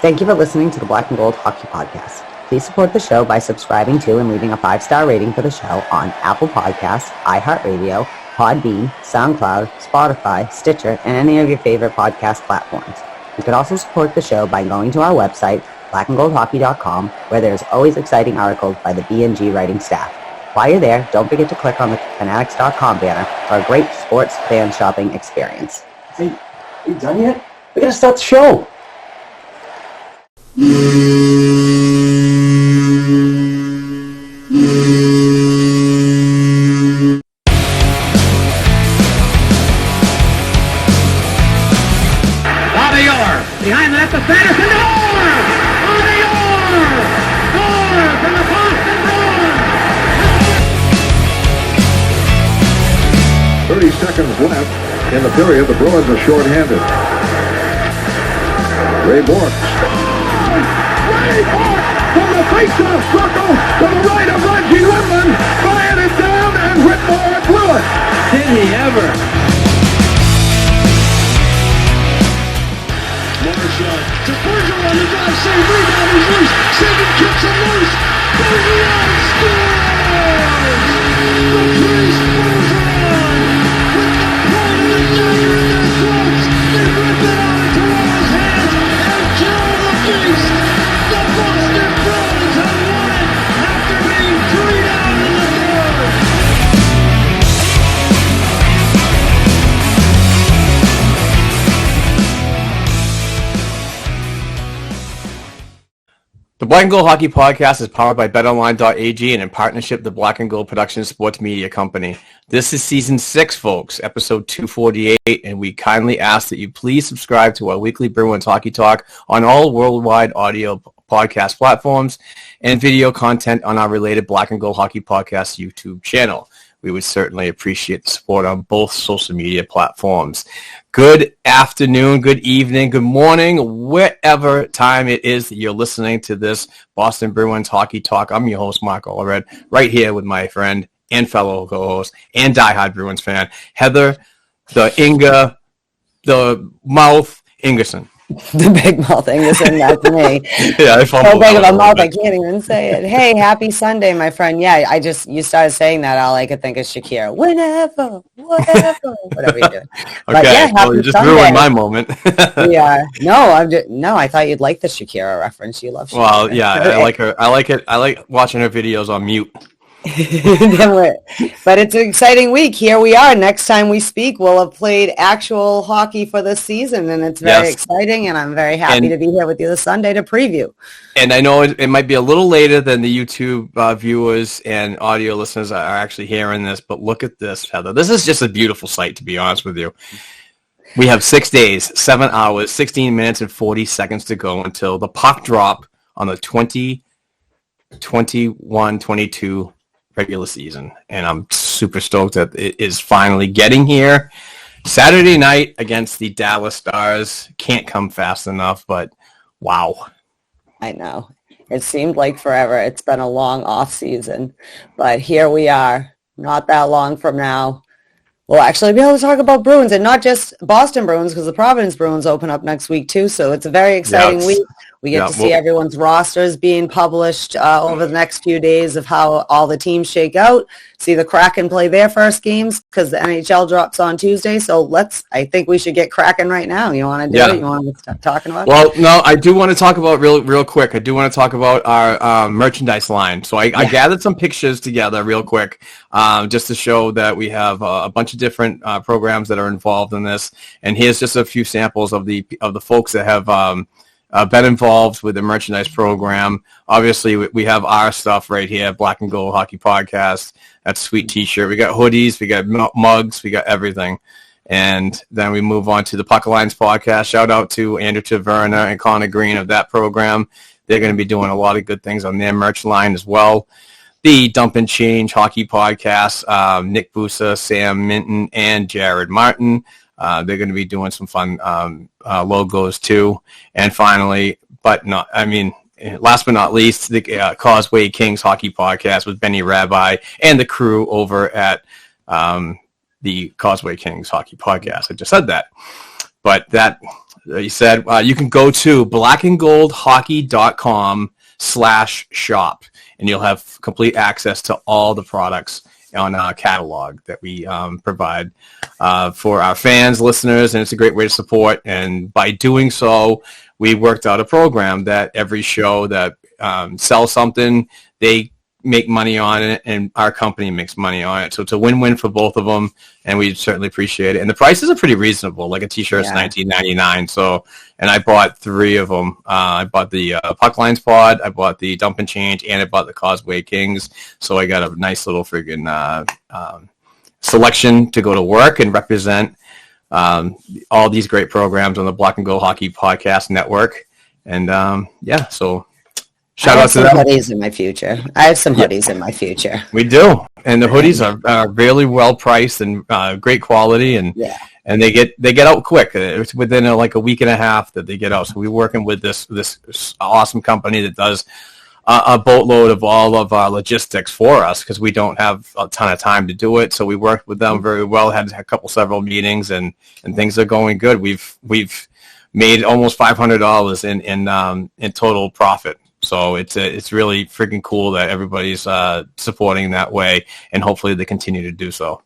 Thank you for listening to the Black and Gold Hockey Podcast. Please support the show by subscribing to and leaving a 5-star rating for the show on Apple Podcasts, iHeartRadio, Podbean, SoundCloud, Spotify, Stitcher, and any of your favorite podcast platforms. You can also support the show by going to our website, blackandgoldhockey.com, where there's always exciting articles by the BNG writing staff. While you're there, don't forget to click on the fanatics.com banner for a great sports fan shopping experience. Hey, you done yet? We gotta start the show. Behind the net to Sanderson, Orr! Bobby Orr! Orr from the Boston Bruins! 30 seconds left in the period. The Bruins are shorthanded. Ray Bourque. Ray Bourque from the face-off circle to the right of Reggie Whitman. Fired it down and Whitmore blew it. Did he ever? To Bergeron on the drive, save, rebound, he's loose. Sagan kicks him loose. Bergeron scores! The Priest Bergeron with the point of the dagger in their throats. They rip it out into Roy's hands and kill the beast. The Boston Bruins have won it after being 3 down in the third. The Black and Gold Hockey Podcast is powered by BetOnline.ag and in partnership with the Black and Gold Production Sports Media Company. This is Season 6, folks, episode 248, and we kindly ask that you please subscribe to our weekly Bruins Hockey Talk on all worldwide audio podcast platforms and video content on our related Black and Gold Hockey Podcast YouTube channel. We would certainly appreciate the support on both social media platforms. Good afternoon, good evening, good morning, whatever time it is that you're listening to this Boston Bruins Hockey Talk. I'm your host, Mark Allred, right here with my friend and fellow co-host and diehard Bruins fan, Heather, the Inga, the Mouth Ingerson. The big mouth Ingerson, that's me. Yeah, I fumbled. So big of a mouth, I can't even say it. Hey, happy Sunday, my friend. Yeah, you started saying that, all I could think is Shakira. Whenever, whatever, whatever you're doing. But okay, yeah, well, you just ruined my moment. Yeah, no, I thought you'd like the Shakira reference. You love Shakira. Well, yeah, I like her. I like it. I like watching her videos on mute. But it's an exciting week. Here we are. Next time we speak, we'll have played actual hockey for this season, and it's very exciting, and I'm very happy to be here with you this Sunday to preview. And I know it might be a little later than the YouTube viewers and audio listeners are actually hearing this, but look at this, Heather. This is just a beautiful sight, to be honest with you. We have 6 days, 7 hours, 16 minutes, and 40 seconds to go until the puck drop on the 2021-22 regular season, and I'm super stoked that it is finally getting here. Saturday night against the Dallas Stars. Can't come fast enough, but wow. I know. It seemed like forever. It's been a long off season, but here we are, not that long from now. We'll actually be able to talk about Bruins, and not just Boston Bruins, because the Providence Bruins open up next week too, so it's a very exciting week. We get to see everyone's rosters being published over the next few days of how all the teams shake out. See the Kraken play their first games because the NHL drops on Tuesday. So I think we should get Kraken right now. You want to do it? You want to start talking about it? Well, no, I do want to talk about real quick. I do want to talk about our merchandise line. So I gathered some pictures together real quick just to show that we have a bunch of different programs that are involved in this. And here's just a few samples of the folks that have been involved with the merchandise program. Obviously, we have our stuff right here, Black and Gold Hockey Podcast. That's a sweet T-shirt. We got hoodies, we got mugs, we got everything. And then we move on to the Puck Alliance Podcast. Shout out to Andrew Taverna and Connor Green of that program. They're going to be doing a lot of good things on their merch line as well. The Dump and Change Hockey Podcast, Nick Busa, Sam Minton, and Jared Martin. They're going to be doing some fun logos too. And finally, last but not least, the Causeway Kings Hockey Podcast with Benny Rabbi and the crew over at the Causeway Kings Hockey Podcast. I just said that. But that you said, you can go to blackandgoldhockey.com/shop, and you'll have complete access to all the products on our catalog that we provide for our fans, listeners, and it's a great way to support. And by doing so, we worked out a program that every show that sells something, they make money on it, and our company makes money on it. So it's a win-win for both of them, and we certainly appreciate it. And the prices are pretty reasonable. Like a T-shirt's $19.99. So, and I bought 3 of them. I bought the Puck Lines Pod, I bought the Dump and Change, and I bought the Causeway Kings. So I got a nice little friggin' selection to go to work and represent all these great programs on the Black and Gold Hockey Podcast Network. And so shout out to them. Hoodies in my future. I have some hoodies in my future. We do, and the hoodies are really well priced and great quality, and they get out quick. It's within like a week and a half that they get out. So we're working with this awesome company that does a boatload of all of our logistics for us because we don't have a ton of time to do it. So we worked with them very well. Had several meetings, and things are going good. We've made almost $500 in total profit. So it's really freaking cool that everybody's supporting that way, and hopefully they continue to do so.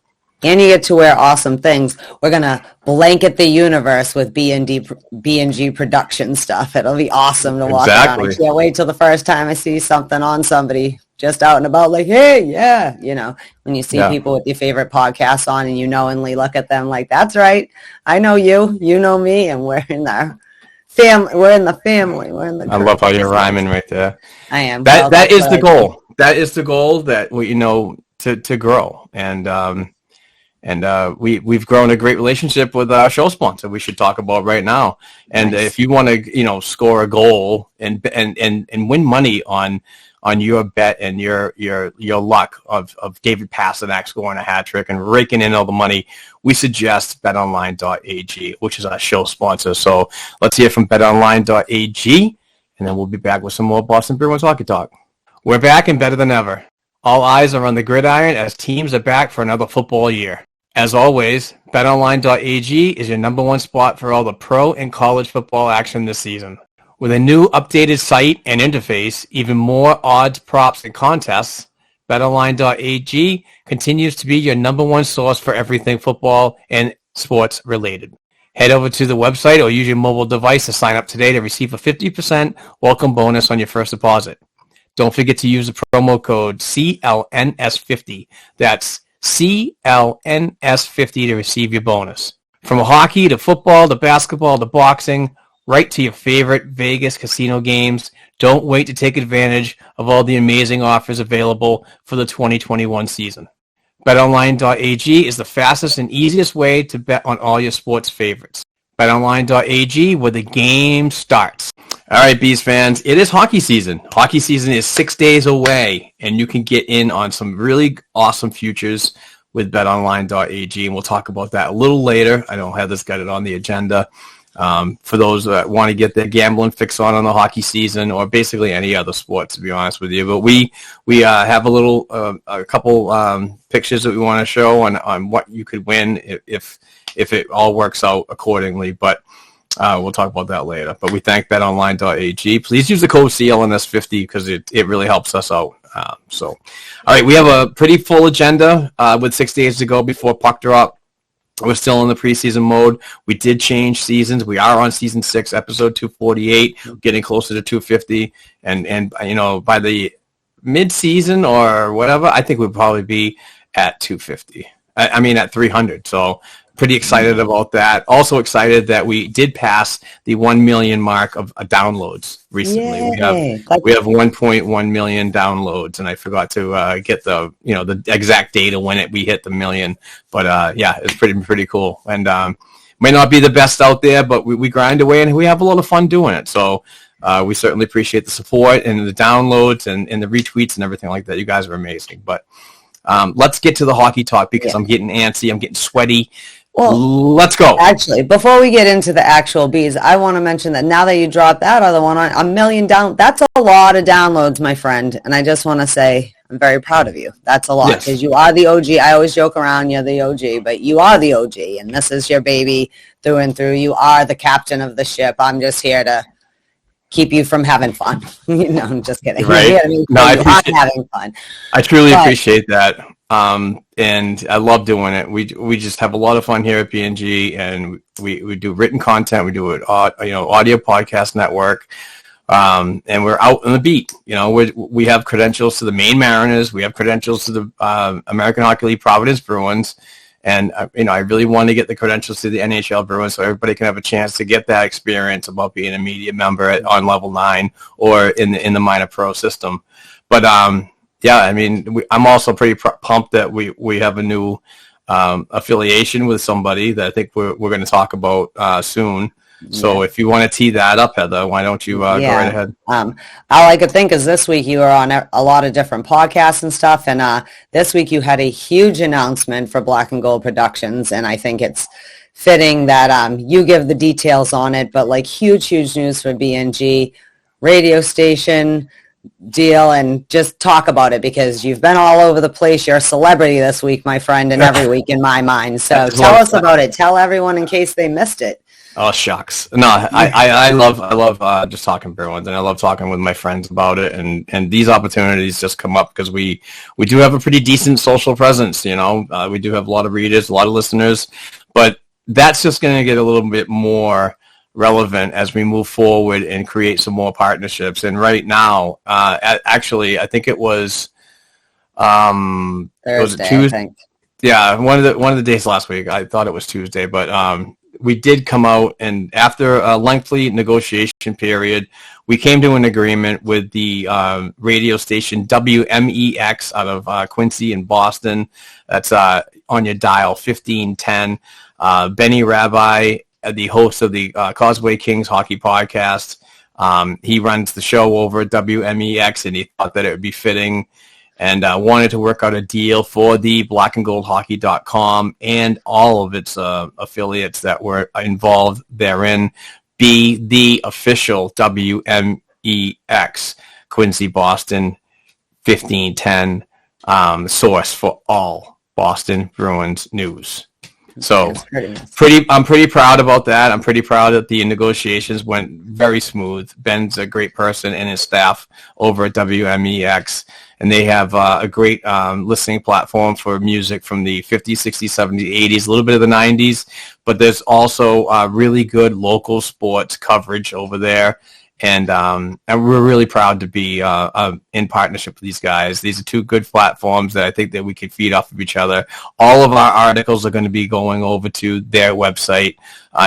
And you get to wear awesome things. We're going to blanket the universe with BNG production stuff. It'll be awesome to walk around. I can't wait till the first time I see something on somebody just out and about like, hey, yeah. You know, when you see people with your favorite podcasts on and you knowingly look at them like, that's right. I know you. You know me. And we're in there. Family. We're in the family. We're in the group. I love how you're rhyming right there. I am. That is the goal. That is the goal that to grow. And we've grown a great relationship with our show sponsor. We should talk about right now. And if you want to score a goal and win money on your bet and your luck of David Pasternak scoring a hat trick and raking in all the money, we suggest betonline.ag, which is our show sponsor. So let's hear from betonline.ag, and then we'll be back with some more Boston Bruins hockey talk. We're back and better than ever. All eyes are on the gridiron as teams are back for another football year. As always, betonline.ag is your number one spot for all the pro and college football action this season. With a new updated site and interface, even more odds, props, and contests, betonline.ag continues to be your number one source for everything football and sports related. Head over to the website or use your mobile device to sign up today to receive a 50% welcome bonus on your first deposit. Don't forget to use the promo code CLNS50. That's CLNS50 to receive your bonus. From hockey to football to basketball to boxing, right to your favorite Vegas casino games, don't wait to take advantage of all the amazing offers available for the 2021 season. BetOnline.ag is the fastest and easiest way to bet on all your sports favorites. BetOnline.ag, where the game starts. All right, Bees fans, it is hockey season. Hockey season is 6 days away, and you can get in on some really awesome futures with betonline.ag, and we'll talk about that a little later. I don't have this got it on the agenda. For those that want to get their gambling fix on the hockey season, or basically any other sport, to be honest with you. But we have a couple pictures that we want to show on what you could win if it all works out accordingly. But we'll talk about that later. But we thank betonline.ag. Please use the code CLNS50 because it really helps us out. All right, we have a pretty full agenda with 6 days to go before puck drop. We're still in the preseason mode. We did change seasons. We are on season 6, episode 248, getting closer to 250. And by the mid-season or whatever, I think we'll probably be at 250. At 300. So pretty excited about that. Also excited that we did pass the 1 million mark of downloads recently. Yay. We have 1.1 million downloads, and I forgot to get the exact date of when we hit the million. But it's pretty cool. And may not be the best out there, but we grind away and we have a lot of fun doing it. So we certainly appreciate the support and the downloads and the retweets and everything like that. You guys are amazing. But let's get to the hockey talk because I'm getting antsy. I'm getting sweaty. Well, let's go. Actually, before we get into the actual bees, I want to mention that now that you dropped that other one on, 1 million down, that's a lot of downloads, my friend. And I just want to say, I'm very proud of you. That's a lot Yes. because you are the OG. I always joke around you're the OG, but you are the OG, and this is your baby through and through. You are the captain of the ship. I'm just here to keep you from having fun. No, I'm just kidding. Right. You're here to No, I you are appreciate- having fun. I truly But- appreciate that. And I love doing it. We just have a lot of fun here at BNG, and we do written content. We do it, audio podcast network. And we're out on the beat. We have credentials to the Maine Mariners. We have credentials to the American Hockey League Providence Bruins. And, I really want to get the credentials to the NHL Bruins so everybody can have a chance to get that experience about being a media member on level 9 or in the minor pro system. But, I'm also pretty pumped that we have a new affiliation with somebody that I think we're going to talk about soon. So if you want to tee that up, Heather, why don't you go right ahead? All I could think is this week you were on a lot of different podcasts and stuff, and this week you had a huge announcement for Black and Gold Productions, and I think it's fitting that you give the details on it, but like huge news for BNG, radio station deal, and just talk about it because you've been all over the place. You're a celebrity this week, my friend, and every week in my mind. So tell us about it. Tell everyone in case they missed it. Oh, shucks. No, I love just talking Bruins, and I love talking with my friends about it. And these opportunities just come up because we do have a pretty decent social presence. We do have a lot of readers, a lot of listeners, but that's just going to get a little bit more relevant as we move forward and create some more partnerships. And right now, actually, I think it was Thursday, was it Tuesday? I think. Yeah, one of the days last week. I thought it was Tuesday, but we did come out, and after a lengthy negotiation period, we came to an agreement with the radio station WMEX out of Quincy in Boston. That's on your dial 1510. Benny Rabbi, the host of the Causeway Kings hockey podcast, he runs the show over at WMEX, and he thought that it would be fitting and wanted to work out a deal for the blackandgoldhockey.com and all of its affiliates that were involved therein be the official WMEX Quincy Boston 1510 source for all Boston Bruins news. So I'm pretty proud about that. I'm pretty proud that the negotiations went very smooth. Ben's a great person and his staff over at WMEX, and they have a great listening platform for music from the 50s, 60s, 70s, 80s, a little bit of the 90s, but there's also really good local sports coverage over there. And we're really proud to be in partnership with these guys. These are two good platforms that I think that we can feed off of each other. All of our articles are going to be going over to their website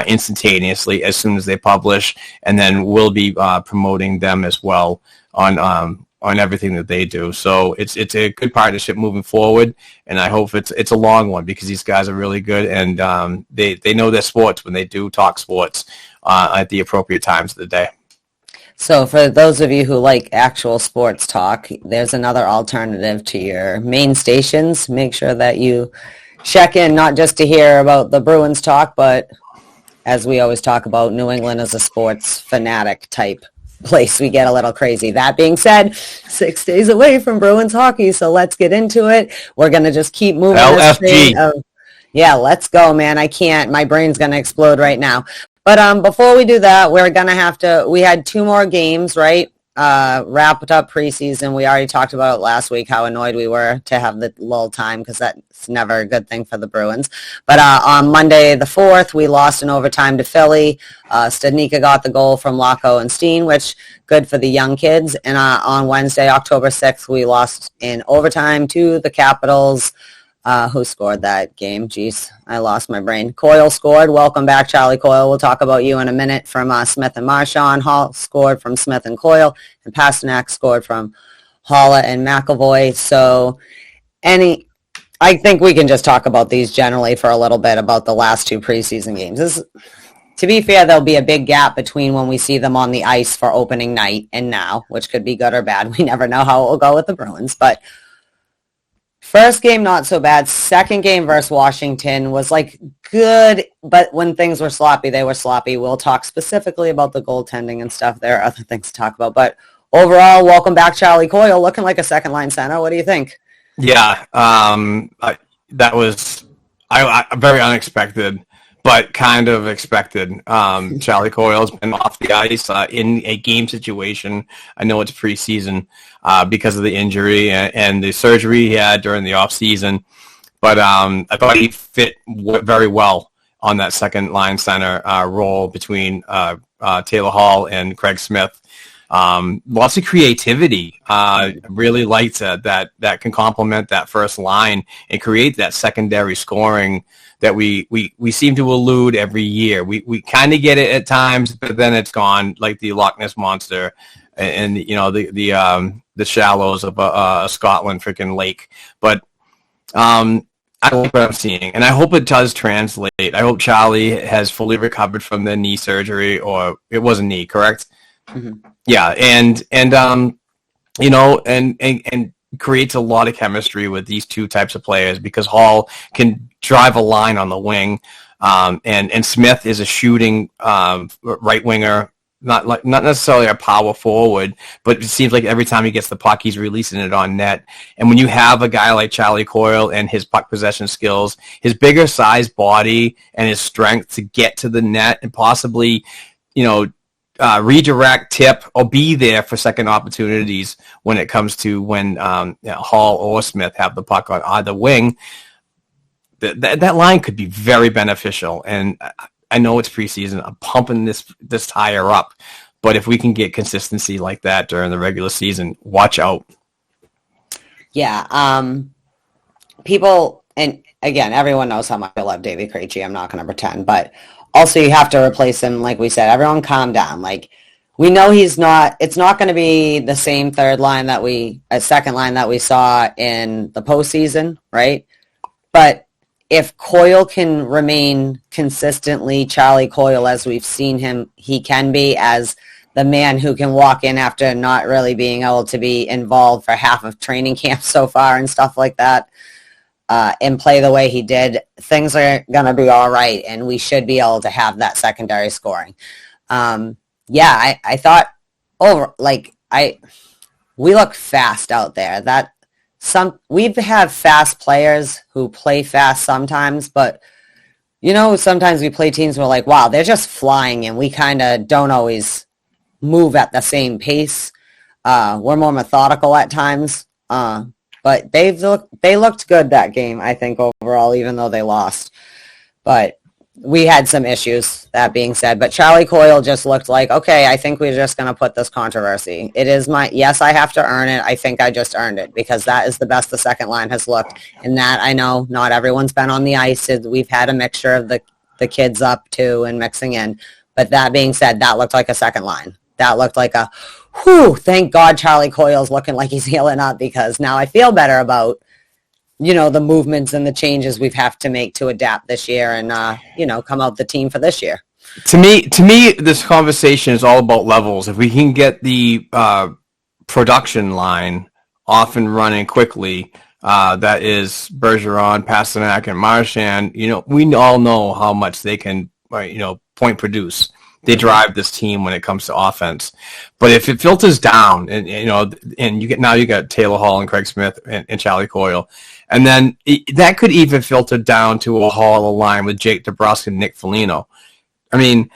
instantaneously as soon as they publish, and then we'll be promoting them as well on everything that they do. So it's a good partnership moving forward, and I hope it's a long one because these guys are really good, and they know their sports when they do talk sports at the appropriate times of the day. So for those of you who like actual sports talk, there's another alternative to your main stations. Make sure that you check in, not just to hear about the Bruins talk, but as we always talk about, New England is a sports fanatic type place. We get a little crazy. That being said, 6 days away from Bruins hockey, so let's get into it. We're going to just keep moving. LFG. Yeah, let's go, man. I can't. My brain's going to explode right now. But before we do that, we're going to have to, we had 2 more games, right? Wrapped up preseason. We already talked about it last week, how annoyed we were to have the lull time because that's never a good thing for the Bruins. But on Monday the 4th, we lost in overtime to Philly. Stadnicka got the goal from Lacko and Steen, which good for the young kids. And on Wednesday, October 6th, we lost in overtime to the Capitals. Who scored that game? Jeez, I lost my brain. Coyle scored. Welcome back, Charlie Coyle. We'll talk about you in a minute from Smith and Marchand. Hall scored from Smith and Coyle. And Pasternak scored from Haula and McAvoy. So I think we can just talk about these generally for a little bit about the last 2 preseason games. To be fair, there'll be a big gap between when we see them on the ice for opening night and now, which could be good or bad. We never know how it will go with the Bruins, but first game, not so bad. Second game versus Washington was like good, but when things were sloppy, they were sloppy. We'll talk specifically about the goaltending and stuff. There are other things to talk about, but overall, welcome back, Charlie Coyle, looking like a second line center. What do you think? Yeah, that was very unexpected, but kind of expected. Charlie Coyle's been off the ice in a game situation. I know it's preseason because of the injury and the surgery he had during the off season, but I thought he fit very well on that second line center role between Taylor Hall and Craig Smith. Lots of creativity. Really liked that can complement that first line and create that secondary scoring that we seem to elude every year. We kind of get it at times, but then it's gone like the Loch Ness Monster and the shallows of a Scotland freaking lake. But I like what I'm seeing, and I hope it does translate. I hope Charlie has fully recovered from the knee surgery, or it was a knee, correct? Mm-hmm. Yeah, and creates a lot of chemistry with these two types of players because Hall can drive a line on the wing, and Smith is a shooting right winger, not necessarily a power forward, but it seems like every time he gets the puck, he's releasing it on net. And when you have a guy like Charlie Coyle and his puck possession skills, his bigger size body and his strength to get to the net and possibly, redirect, tip, or be there for second opportunities when it comes to when Hall or Smith have the puck on either wing, that line could be very beneficial. And I know it's preseason. I'm pumping this tire up, but if we can get consistency like that during the regular season, watch out. Yeah. People, and again, everyone knows how much I love Davey Krejci. I'm not going to pretend, but also you have to replace him. Like we said, everyone calm down. Like we know it's not going to be the same second line that we saw in the postseason, right? But if Coyle can remain consistently Charlie Coyle as we've seen him, he can be as the man who can walk in after not really being able to be involved for half of training camp so far and stuff like that, and play the way he did, things are going to be all right, and we should be able to have that secondary scoring. I thought, we look fast out there. We have fast players who play fast sometimes, but sometimes we play teams where we're like, wow, they're just flying, and we kind of don't always move at the same pace. We're more methodical at times, but they looked good that game, I think, overall, even though they lost. But we had some issues, that being said. But Charlie Coyle just looked like, okay, I think we're just going to put this controversy. It is yes, I have to earn it. I think I just earned it because that is the best the second line has looked. And that, I know not everyone's been on the ice. We've had a mixture of the kids up too and mixing in. But that being said, that looked like a second line. That looked like thank God Charlie Coyle's looking like he's healing up, because now I feel better about the movements and the changes we've have to make to adapt this year and, come out the team for this year. To me, this conversation is all about levels. If we can get the production line off and running quickly, that is Bergeron, Pasternak, and Marchand, we all know how much they can, point produce. They drive this team when it comes to offense. But if it filters down, and you got Taylor Hall and Craig Smith and Charlie Coyle, and then that could even filter down to a Hall line with Jake Debrusk and Nick Foligno. I mean,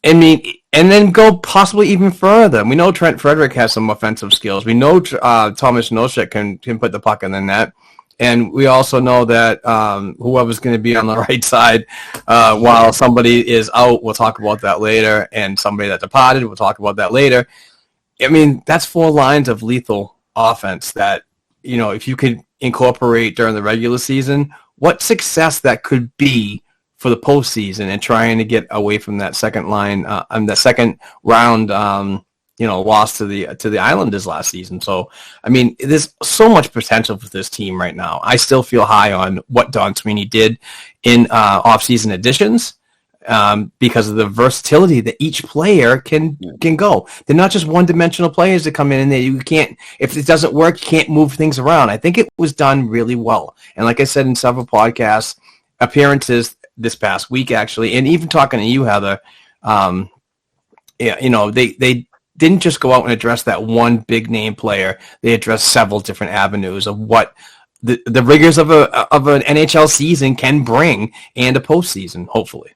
and then go possibly even further. We know Trent Frederick has some offensive skills. We know Thomas Nosek can put the puck in the net. And we also know that whoever's going to be on the right side while somebody is out, we'll talk about that later, and somebody that departed, we'll talk about that later. I mean, that's 4 lines of lethal offense that, if you could incorporate during the regular season, what success that could be for the postseason and trying to get away from that second line, that second round lost to the Islanders last season. So, I mean, there's so much potential for this team right now. I still feel high on what Don Sweeney did in offseason additions because of the versatility that each player can go. They're not just one-dimensional players that come in and you can't, if it doesn't work, you can't move things around. I think it was done really well. And like I said in several podcasts, appearances this past week, actually, and even talking to you, Heather, didn't just go out and address that one big name player. They addressed several different avenues of what the rigors of an NHL season can bring and a postseason, hopefully.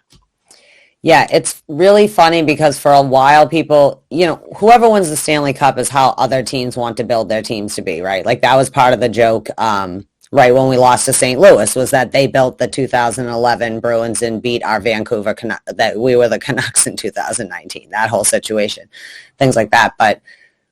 Yeah, it's really funny because for a while people, whoever wins the Stanley Cup is how other teams want to build their teams to be, right? Like that was part of the joke, right, when we lost to St. Louis, was that they built the 2011 Bruins and beat our Vancouver Canucks, that we were the Canucks in 2019, that whole situation, things like that. But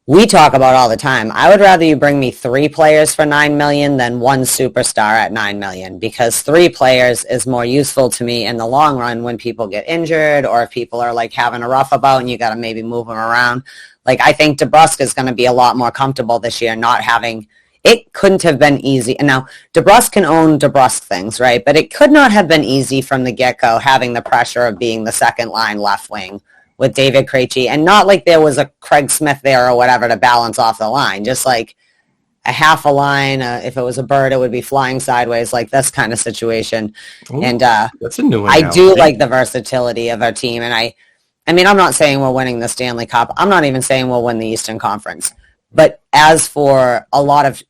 we talk about all the time, I would rather you bring me 3 players for $9 million than one superstar at $9 million, because 3 players is more useful to me in the long run when people get injured or if people are like having a rough about and you got to maybe move them around. Like I think Debrusk is going to be a lot more comfortable this year not having, it couldn't have been easy. And now Debrusk can own Debrusk things, right? But it could not have been easy from the get-go having the pressure of being the second line left wing with David Krejci, and not like there was a Craig Smith there or whatever to balance off the line, just like a half a line. If it was a bird, it would be flying sideways, like this kind of situation. Ooh, and that's a new one. I do like the versatility of our team, and I mean, I'm not saying we're winning the Stanley Cup. I'm not even saying we'll win the Eastern Conference. But as for a lot of,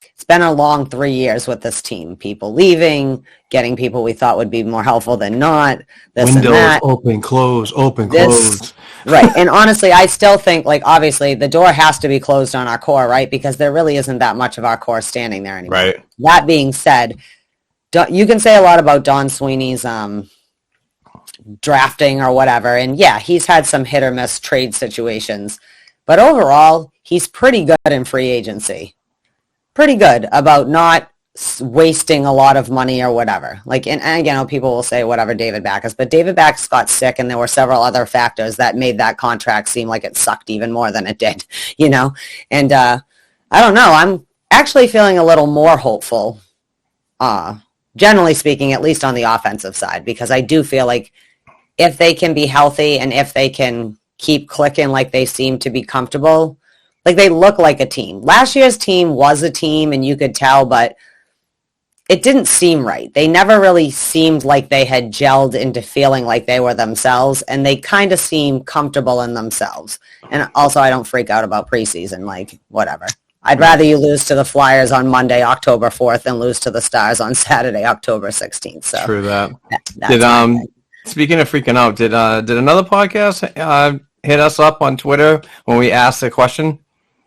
it's been a long 3 years with this team. People leaving, getting people we thought would be more helpful than not. This Windows and that. Open, close, close. Right. And honestly, I still think, like, obviously, the door has to be closed on our core, right? Because there really isn't that much of our core standing there anymore. Right. That being said, you can say a lot about Don Sweeney's drafting or whatever. And, yeah, he's had some hit or miss trade situations. But overall, he's pretty good in free agency. Pretty good about not wasting a lot of money or whatever. Like, and again, people will say whatever David Backes, but David Backes got sick and there were several other factors that made that contract seem like it sucked even more than it did, And I don't know. I'm actually feeling a little more hopeful, generally speaking, at least on the offensive side, because I do feel like if they can be healthy and if they can keep clicking like they seem to be comfortable, like they look like a team. Last year's team was a team and you could tell, but it didn't seem right. They never really seemed like they had gelled into feeling like they were themselves, and they kind of seem comfortable in themselves. And also, I don't freak out about preseason, like whatever. I'd rather you lose to the Flyers on Monday, October 4th, than lose to the Stars on Saturday, October 16th. So true that. That's speaking of freaking out, did another podcast hit us up on Twitter when we asked the question?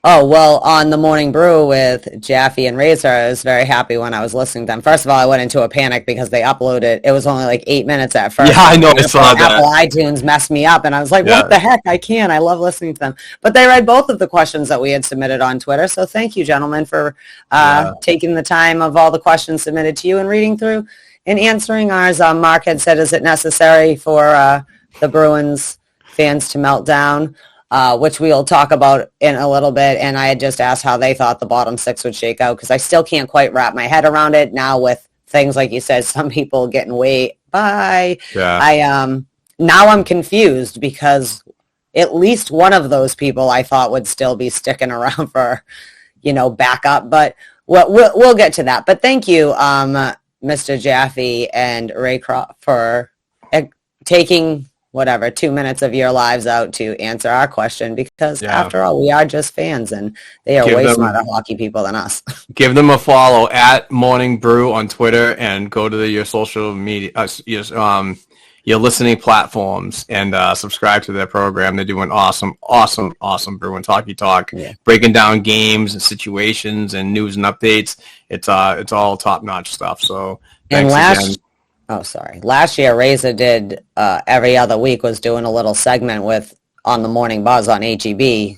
Oh, well, on the Morning Brew with Jaffe and Razor, I was very happy when I was listening to them. First of all, I went into a panic because they uploaded, it was only like 8 minutes at first. Yeah, I know, I saw that. Apple iTunes messed me up, and I was like, what the heck? I can't. I love listening to them. But they read both of the questions that we had submitted on Twitter, so thank you, gentlemen, for taking the time of all the questions submitted to you and reading through and answering ours. Mark had said, is it necessary for the Bruins fans to melt down? Which we'll talk about in a little bit, and I had just asked how they thought the bottom 6 would shake out, because I still can't quite wrap my head around it now with things like you said, some people getting way by. Yeah. Now I'm confused because at least one of those people I thought would still be sticking around for, backup, but we'll get to that. But thank you, Mr. Jaffe and Ray Croft, for taking 2 minutes of your lives out to answer our question, because after all, we are just fans and they are way smarter hockey people than us. Give them a follow at Morning Brew on Twitter and go to your social media, your listening platforms, and subscribe to their program. They're doing awesome Bruins hockey talk, breaking down games and situations and news and updates. It's all top-notch stuff. So thanks again. Last year, Razor did every other week was doing a little segment on the Morning Buzz on HEB,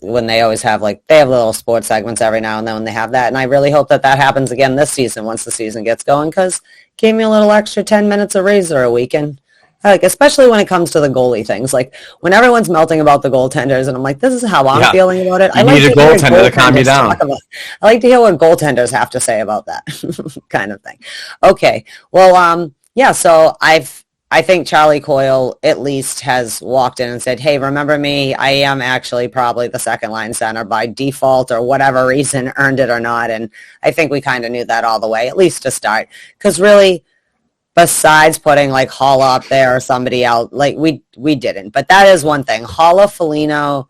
when they always have they have little sports segments every now and then when they have that. And I really hope that happens again this season once the season gets going, because gave me a little extra 10 minutes of Razor a week. And especially when it comes to the goalie things, when everyone's melting about the goaltenders, and I'm like, this is how I'm feeling about it. I need a goaltender to calm you down. I like to hear what goaltenders have to say about that kind of thing. Okay, well, so I think Charlie Coyle at least has walked in and said, hey, remember me? I am actually probably the second line center by default or whatever reason, earned it or not. And I think we kind of knew that all the way, at least to start, because really, besides putting like Holla up there or somebody else, like we didn't. But that is one thing. Holla, Foligno,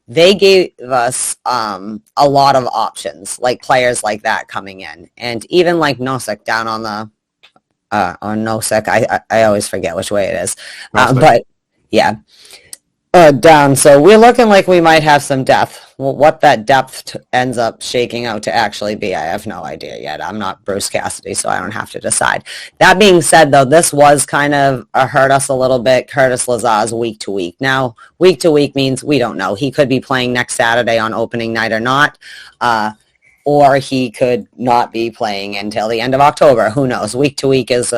they gave us a lot of options, like players like that coming in. And even like Nosek down on the or Nosek, I always forget which way it is. But yeah. Down. So we're looking like we might have some depth. Well, what that depth ends up shaking out to actually be, I have no idea yet. I'm not Bruce Cassidy, so I don't have to decide. That being said, though, this was kind of hurt us a little bit. Curtis Lazar's week to week. Now, week to week means we don't know. He could be playing next Saturday on opening night or not, or he could not be playing until the end of October. Who knows? Week to week is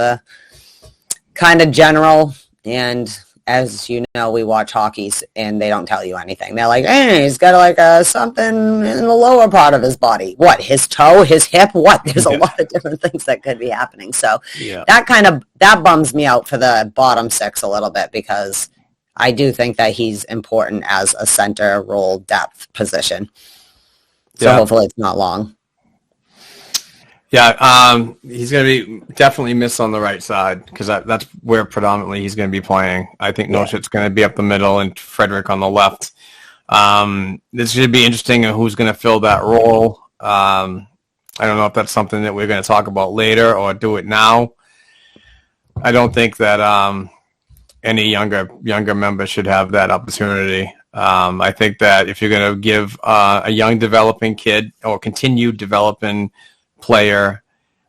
kind of general, and as you know, we watch hockey and they don't tell you anything. They're like, hey, he's got like something in the lower part of his body. What, his toe, his hip? What? There's a lot of different things that could be happening. So that bums me out for the bottom six a little bit, because I do think that he's important as a center role depth position. So hopefully it's not long. Yeah, he's going to be definitely missed on the right side, because that's where predominantly he's going to be playing. I think Noshit's going to be up the middle and Frederick on the left. This should be interesting on who's going to fill that role. I don't know if that's something that we're going to talk about later or do it now. I don't think that any younger member should have that opportunity. I think that if you're going to give a young developing kid or continued developing player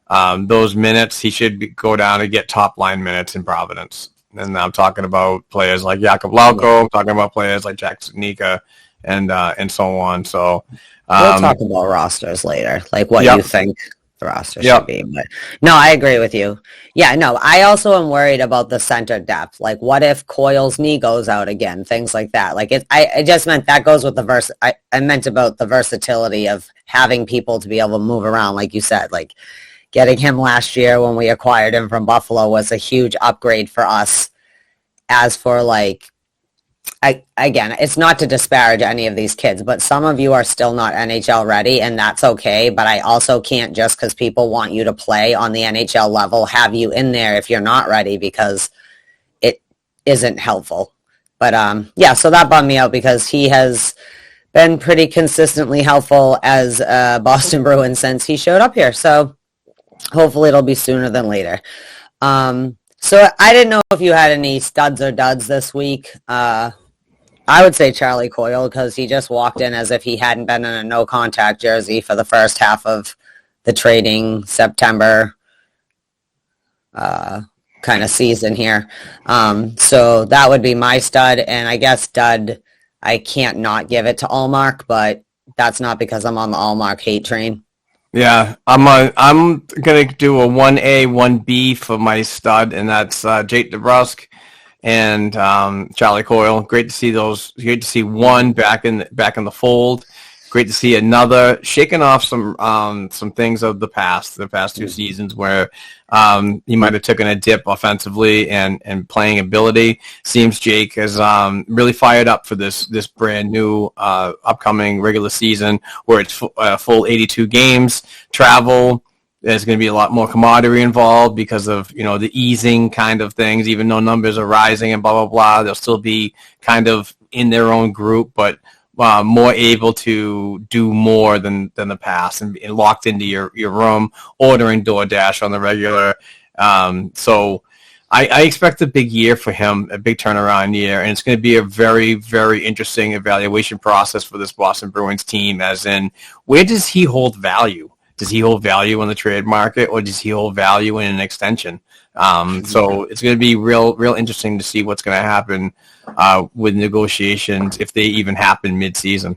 those minutes, he should go down and get top line minutes in Providence. And I'm talking about players like Jakub Lauko, I'm talking about players like Jack Studnicka, and so on. So we'll talk about rosters later, like what you think the roster should be. But no, I agree with you. Yeah, no, I also am worried about the center depth. Like, what if Coyle's knee goes out again? Things like that. like I just meant that goes with the I meant about the versatility of having people to be able to move around, like you said. Like, getting him last year when we acquired him from Buffalo was a huge upgrade for us. As for like, again, it's not to disparage any of these kids, but some of you are still not NHL ready, and that's okay. But I also can't, just because people want you to play on the NHL level, have you in there if you're not ready, because it isn't helpful. But so that bummed me out, because he has been pretty consistently helpful as Boston Bruin since he showed up here. So hopefully it'll be sooner than later. So I didn't know if you had any studs or duds this week. I would say Charlie Coyle, because he just walked in as if he hadn't been in a no-contact jersey for the first half of the trading September kind of season here. So that would be my stud, and I guess dud, I can't not give it to Allmark, but that's not because I'm on the Allmark hate train. Yeah, I'm gonna do a 1A, 1B for my stud, and that's Jake Debrusk and Charlie Coyle. Great to see those. Great to see one back in the fold. Great to see another shaking off some things of the past two seasons where he might have taken a dip offensively and playing ability. Seems Jake is really fired up for this brand new upcoming regular season, where it's full 82 games, travel. There's going to be a lot more camaraderie involved because of, the easing kind of things. Even though numbers are rising and blah, blah, blah, they'll still be kind of in their own group, but more able to do more than the past, and locked into your room, ordering DoorDash on the regular. So I expect a big year for him, a big turnaround year, and it's going to be a very, very interesting evaluation process for this Boston Bruins team, as in, where does he hold value? Does he hold value in the trade market, or does he hold value in an extension? So it's going to be real interesting to see what's going to happen with negotiations, if they even happen mid-season.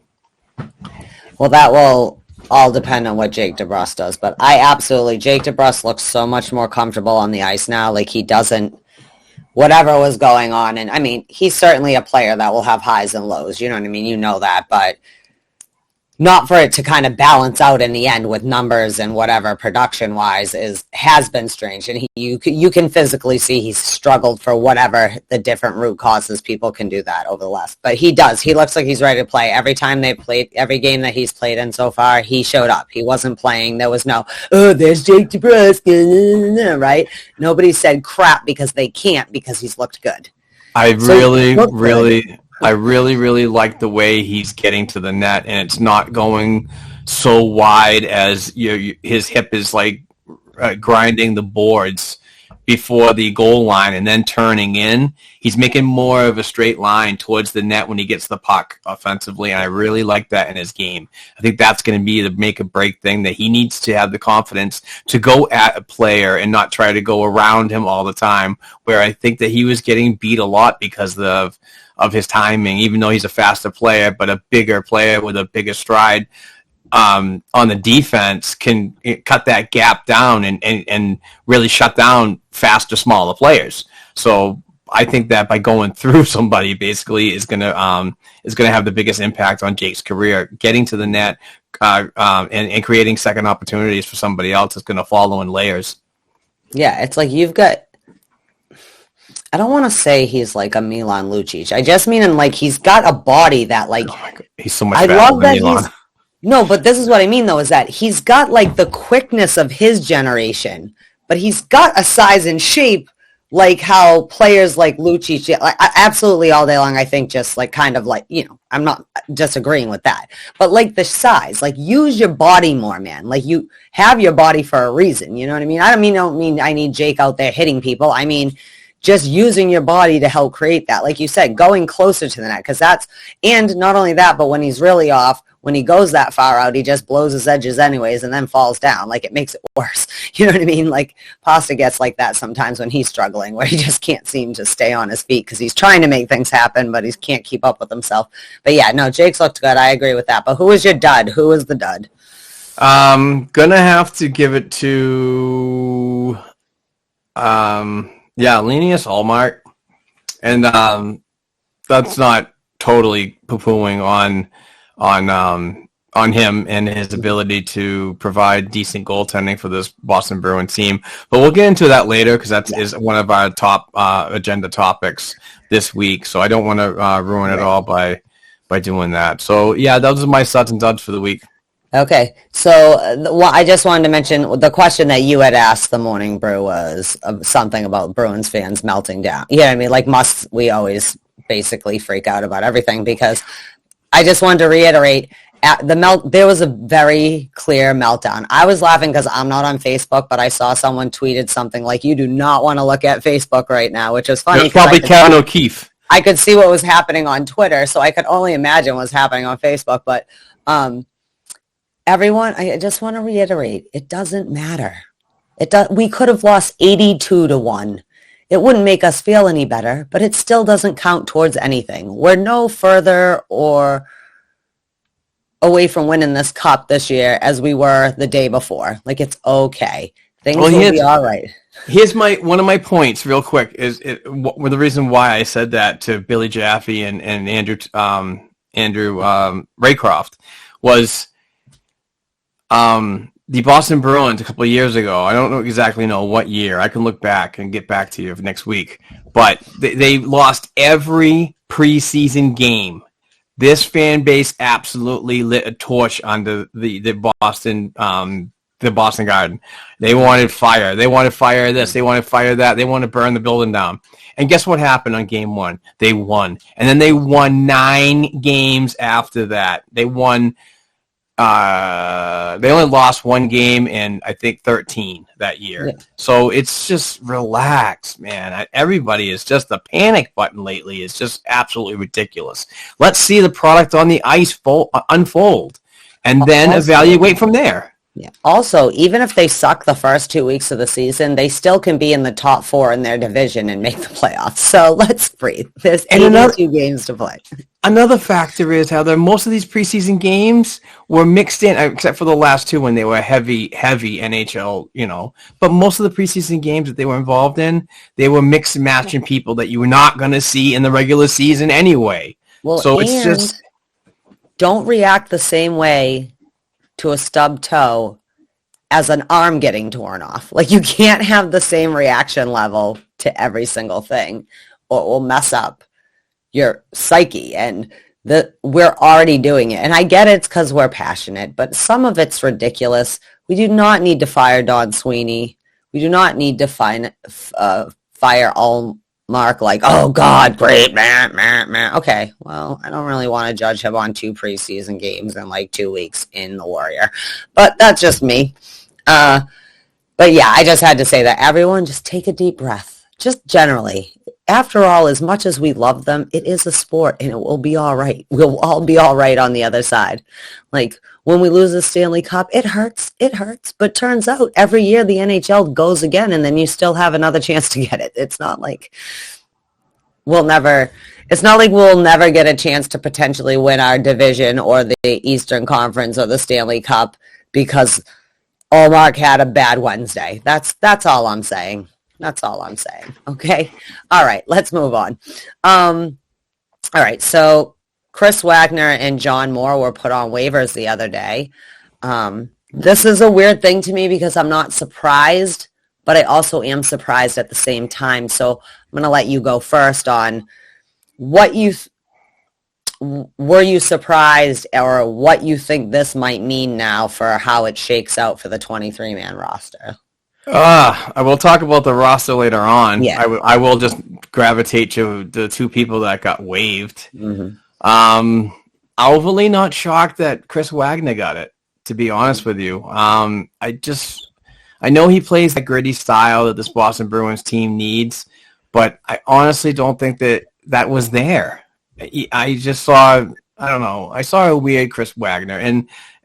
Well, that will all depend on what Jake Debrusk does. But Jake Debrusk looks so much more comfortable on the ice now. Like, he doesn't, whatever was going on. And I mean, he's certainly a player that will have highs and lows. You know what I mean? You know that. But not for it to kind of balance out in the end with numbers and whatever production wise has been strange. And you can physically see he's struggled for whatever the different root causes. People can do that over the last, but he looks like he's ready to play. Every time they played, every game that he's played in so far, he showed up. He wasn't playing. There was no, there's Jake Debrusk, right? Nobody said crap because they can't, because he's looked good. I really like the way he's getting to the net, and it's not going so wide as his hip is like grinding the boards before the goal line and then turning in. He's making more of a straight line towards the net when he gets the puck offensively, and I really like that in his game. I think that's going to be the make or break thing, that he needs to have the confidence to go at a player and not try to go around him all the time, where I think that he was getting beat a lot because of his timing, even though he's a faster player, but a bigger player with a bigger stride on the defense can cut that gap down and really shut down faster, smaller players. So I think that by going through somebody basically is gonna have the biggest impact on Jake's career. Getting to the net and creating second opportunities for somebody else is gonna follow in layers. Yeah, it's like you've got. I don't want to say he's like a Milan Lucic. I just mean he's got a body that like. Oh my God. He's so much better than Milan. No, but this is what I mean, though, is that he's got, like, the quickness of his generation, but he's got a size and shape like how players like Lucic, absolutely all day long, I think just, like, kind of like, I'm not disagreeing with that. But, like, the size, like, use your body more, man. Like, you have your body for a reason, you know what I mean? I don't mean I need Jake out there hitting people. I mean just using your body to help create that. Like you said, going closer to the net, because and not only that, but when he's really off, when he goes that far out, he just blows his edges anyways and then falls down. Like, it makes it worse. You know what I mean? Like, Pasta gets like that sometimes when he's struggling, where he just can't seem to stay on his feet because he's trying to make things happen, but he can't keep up with himself. But yeah, no, Jake's looked good. I agree with that. But who was your dud? Who was the dud? Gonna have to give it to Linus Ullmark. And that's not totally poo-pooing on him and his ability to provide decent goaltending for this Boston Bruins team. But we'll get into that later, because that is one of our top agenda topics this week. So I don't want to ruin it all by doing that. So, yeah, those are my suds and duds for the week. Okay, so I just wanted to mention the question that you had asked the Morning Brew was something about Bruins fans melting down. Yeah, I mean, like we always basically freak out about everything, because I just wanted to reiterate, there was a very clear meltdown. I was laughing because I'm not on Facebook, but I saw someone tweeted something like, "You do not want to look at Facebook right now," which was funny. It's probably Kevin O'Keefe. I could see what was happening on Twitter, so I could only imagine what was happening on Facebook, but everyone, I just want to reiterate, it doesn't matter. We could have lost 82-1. It wouldn't make us feel any better, but it still doesn't count towards anything. We're no further or away from winning this cup this year as we were the day before. Like, it's okay. Things will be all right. Here's one of my points, real quick, is the reason why I said that to Billy Jaffe and Andrew Raycroft was the Boston Bruins a couple of years ago. I don't exactly know what year. I can look back and get back to you next week. But they lost every preseason game. This fan base absolutely lit a torch under the Boston Garden. They wanted fire. They wanted fire this. They wanted fire that. They wanted to burn the building down. And guess what happened on game one? They won. And then they won 9 games after that. They won. They only lost 1 game in, I think, 13 that year. Yeah. So it's just relax, man. Everybody is just the panic button lately. It's just absolutely ridiculous. Let's see the product on the ice unfold, and then evaluate from there. Yeah. Also, even if they suck the first 2 weeks of the season, they still can be in the top 4 in their division and make the playoffs. So let's breathe. There's 82 games to play. Another factor is how most of these preseason games were mixed in, except for the last 2 when they were heavy NHL, But most of the preseason games that they were involved in, they were mixed and matching people that you were not going to see in the regular season anyway. Well, so it's just don't react the same way to a stub toe as an arm getting torn off. Like, you can't have the same reaction level to every single thing, or it will mess up your psyche. And we're already doing it. And I get it's because we're passionate, but some of it's ridiculous. We do not need to fire Don Sweeney. We do not need to fire Mark like, oh, God, great, man. Okay, well, I don't really want to judge him on 2 preseason games in like 2 weeks in the Warrior. But that's just me. But yeah, I just had to say that. Everyone, just take a deep breath. Just generally. After all, as much as we love them, it is a sport, and it will be all right. We'll all be all right on the other side. Like, when we lose the Stanley Cup, it hurts. But turns out every year the NHL goes again, and then you still have another chance to get it. It's not like we'll never get a chance to potentially win our division or the Eastern Conference or the Stanley Cup because Mark had a bad Wednesday. That's all I'm saying. That's all I'm saying. Okay. All right. Let's move on. All right. So Chris Wagner and John Moore were put on waivers the other day. This is a weird thing to me because I'm not surprised, but I also am surprised at the same time. So I'm going to let you go first on what were you surprised, or what you think this might mean now for how it shakes out for the 23-man roster? I will talk about the roster later on. Yeah. I will just gravitate to the 2 people that got waived. Mm-hmm. Overly not shocked that Chris Wagner got it, to be honest with you. I know he plays that gritty style that this Boston Bruins team needs, but I honestly don't think that was there. I just saw, I don't know, I saw a weird Chris Wagner,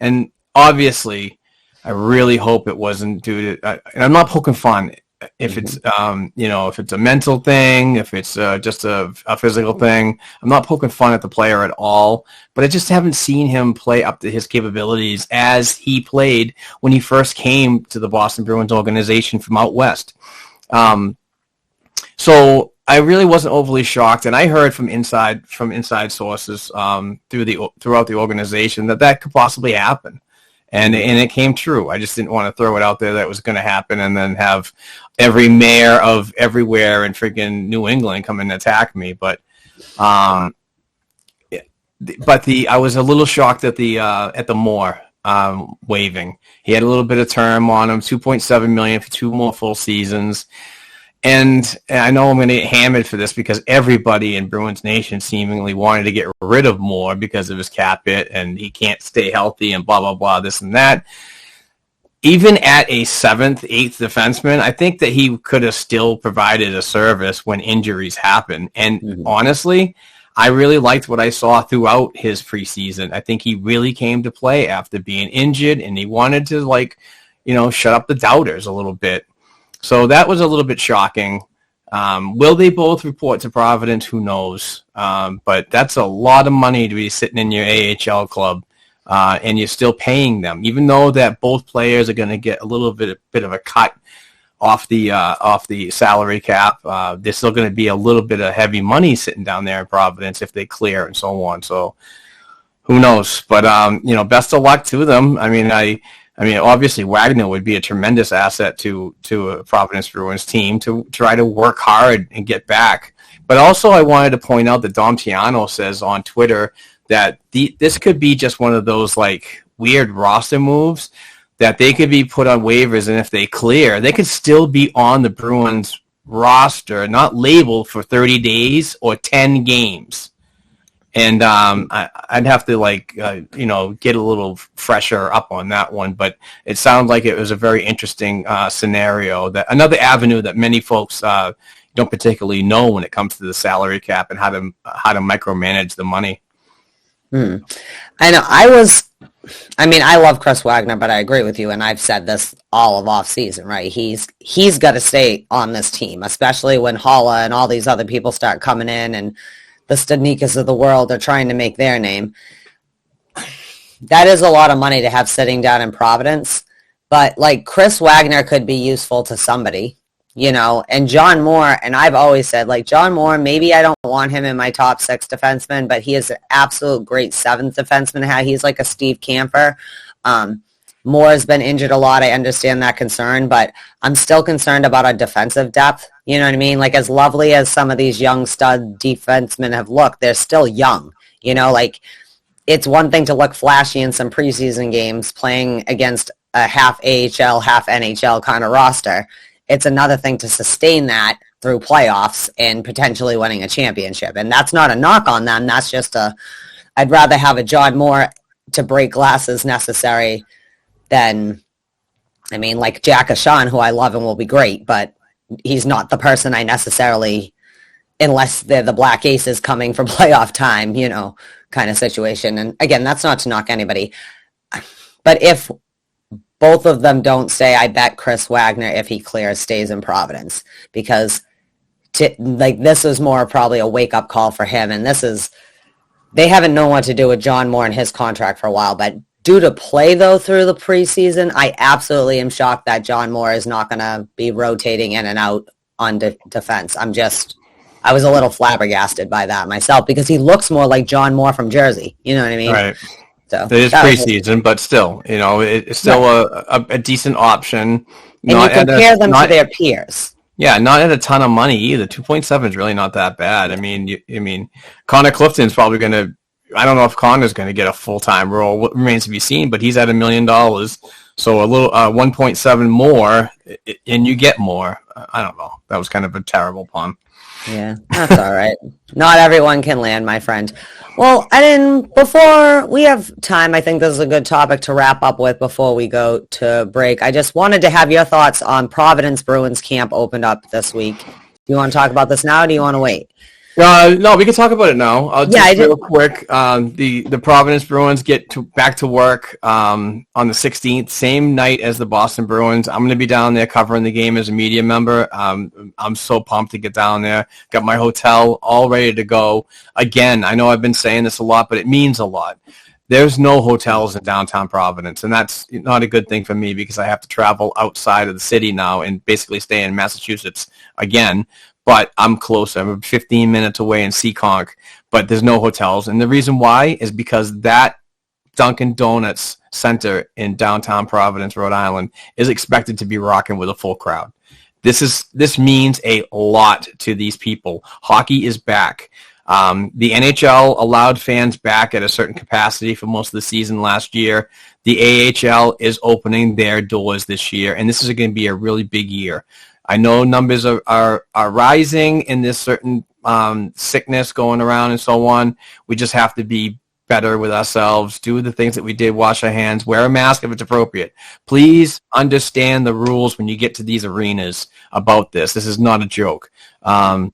and obviously I really hope it wasn't due to, and I'm not poking fun if it's, if it's a mental thing, if it's just a physical thing. I'm not poking fun at the player at all, but I just haven't seen him play up to his capabilities as he played when he first came to the Boston Bruins organization from out west. So I really wasn't overly shocked, and I heard from inside sources throughout the organization that could possibly happen. And it came true. I just didn't want to throw it out there that it was going to happen and then have every mayor of everywhere in freaking New England come and attack me. But I was a little shocked at the Moore waiving. He had a little bit of term on him, $2.7 million for 2 more full seasons. And I know I'm going to get hammered for this because everybody in Bruins Nation seemingly wanted to get rid of Moore because of his cap hit and he can't stay healthy and blah, blah, blah, this and that. Even at a 7th, 8th defenseman, I think that he could have still provided a service when injuries happen. And honestly, I really liked what I saw throughout his preseason. I think he really came to play after being injured, and he wanted to, shut up the doubters a little bit. So that was a little bit shocking. Will they both report to Providence? Who knows? But that's a lot of money to be sitting in your AHL club, and you're still paying them, even though that both players are going to get a little bit of a cut off the salary cap. There's still going to be a little bit of heavy money sitting down there in Providence if they clear and so on. So who knows? But best of luck to them. I mean, obviously Wagner would be a tremendous asset to a Providence Bruins team to try to work hard and get back. But also I wanted to point out that Dom Tiano says on Twitter that this could be just one of those weird roster moves that they could be put on waivers, and if they clear, they could still be on the Bruins roster, not labeled for 30 days or 10 games. And I'd have to get a little fresher up on that one, but it sounded like it was a very interesting scenario, that another avenue that many folks don't particularly know when it comes to the salary cap and how to micromanage the money. I know. I love Chris Wagner, but I agree with you, and I've said this all of off season, right? He's got to stay on this team, especially when Holla and all these other people start coming in and the Stanikas of the world are trying to make their name. That is a lot of money to have sitting down in Providence, but Chris Wagner could be useful to somebody. and John Moore, and I've always said, like, John Moore, maybe I don't want him in my top 6 defensemen, but he is an absolute great 7th defenseman. He's like a Steve Camper. Moore has been injured a lot. I understand that concern, but I'm still concerned about our defensive depth. You know what I mean? Like, as lovely as some of these young stud defensemen have looked, they're still young. Like, it's one thing to look flashy in some preseason games playing against a half AHL, half NHL kind of roster. It's another thing to sustain that through playoffs and potentially winning a championship. And that's not a knock on them. That's just I'd rather have a John Moore to break glasses necessary than, like Jack Ashawn, who I love and will be great, but he's not the person I necessarily, unless they're the Black Aces coming for playoff time, kind of situation. And again, that's not to knock anybody. But if both of them don't stay, I bet Chris Wagner, if he clears, stays in Providence, because this is more probably a wake-up call for him. And they haven't known what to do with John Moore and his contract for a while, but due to play, though, through the preseason, I absolutely am shocked that John Moore is not going to be rotating in and out on defense. I was a little flabbergasted by that myself, because he looks more like John Moore from Jersey. You know what I mean? Right. So it is preseason, but still, it's still a decent option. And you compare them to their peers. Yeah, not at a ton of money either. 2.7 is really not that bad. Connor Clifton's probably going to. I don't know if Connor's going to get a full-time role. What remains to be seen, but he's at $1 million. So a little 1.7 more, and you get more. I don't know. That was kind of a terrible pun. Yeah, that's all right. Not everyone can land, my friend. Well, and before we have time, I think this is a good topic to wrap up with before we go to break. I just wanted to have your thoughts on Providence Bruins camp opened up this week. Do you want to talk about this now, or do you want to wait? No, we can talk about it now. Real quick. The Providence Bruins get back to work on the 16th, same night as the Boston Bruins. I'm going to be down there covering the game as a media member. I'm so pumped to get down there. Got my hotel all ready to go. Again, I know I've been saying this a lot, but it means a lot. There's no hotels in downtown Providence, and that's not a good thing for me, because I have to travel outside of the city now and basically stay in Massachusetts again. But I'm closer. I'm 15 minutes away in Seekonk, but there's no hotels. And the reason why is because that Dunkin' Donuts Center in downtown Providence, Rhode Island, is expected to be rocking with a full crowd. This means a lot to these people. Hockey is back. The NHL allowed fans back at a certain capacity for most of the season last year. The AHL is opening their doors this year, and this is going to be a really big year. I know numbers are rising in this certain sickness going around and so on. We just have to be better with ourselves, do the things that we did, wash our hands, wear a mask if it's appropriate. Please understand the rules when you get to these arenas about this. This is not a joke, but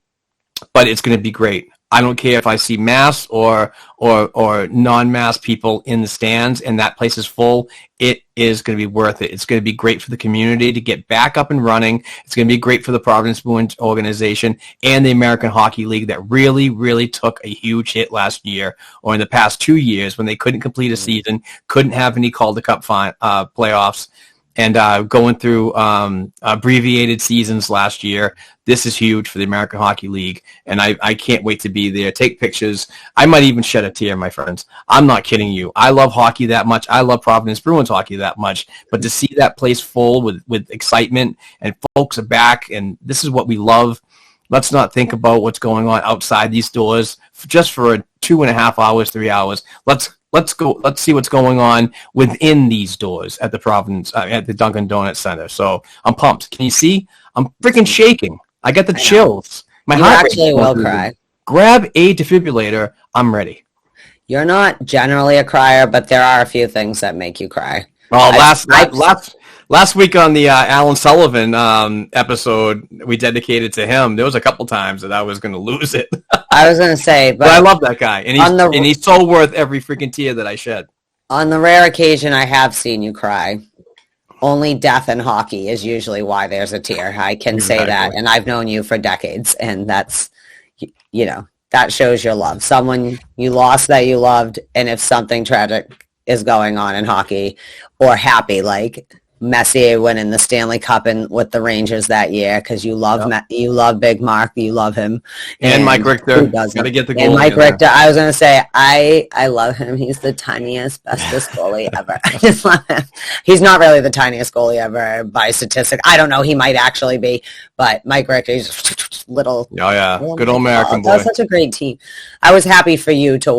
it's going to be great. I don't care if I see masked or non-masked people in the stands and that place is full. It is going to be worth it. It's going to be great for the community to get back up and running. It's going to be great for the Providence Bruins organization and the American Hockey League that really, really took a huge hit last year, or in the past 2 years, when they couldn't complete a season, couldn't have any Calder Cup playoffs, and going through abbreviated seasons last year. This is huge for the American Hockey League, and I can't wait to be there. Take pictures. I might even shed a tear, my friends. I'm not kidding you. I love hockey that much. I love Providence Bruins hockey that much. But to see that place full with excitement, and folks are back, and this is what we love. Let's not think about what's going on outside these doors just for 2.5 hours, 3 hours. Let's go. Let's see what's going on within these doors at the Providence, at the Dunkin' Donuts Center. So I'm pumped. Can you see? I'm freaking shaking. I got the chills. My heart actually will cry. Grab a defibrillator. I'm ready. You're not generally a crier, but there are a few things that make you cry. Well, last week on the Alan Sullivan episode we dedicated to him, there was a couple times that I was going to lose it. I was going to say, but I love that guy, and he's so worth every freaking tear that I shed. On the rare occasion I have seen you cry, only death in hockey is usually why there's a tear. I can say that, and I've known you for decades, and that's, that shows your love. Someone you lost that you loved, and if something tragic is going on in hockey, or happy, like Messier winning the Stanley Cup with the Rangers that year because you love you love Big Mark, you love him, and Mike Richter. Got to get the goal. And Mike Richter, I was gonna say I love him. He's the tiniest, bestest goalie ever. I just love him. He's not really the tiniest goalie ever by statistic. I don't know. He might actually be, but Mike Richter, he's little. Oh yeah, good old American boy. That's such a great team. I was happy for you to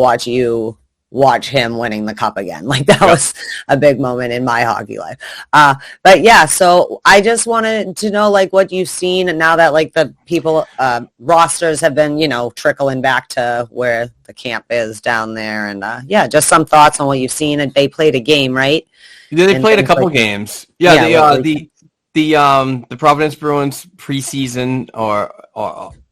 watch him winning the cup again. Like that was a big moment in my hockey life. But yeah, so I just wanted to know like what you've seen and now that like the people rosters have been, trickling back to where the camp is down there. And just some thoughts on what you've seen. And they played a game, right? Yeah, they played a couple games. Yeah, the Providence Bruins preseason or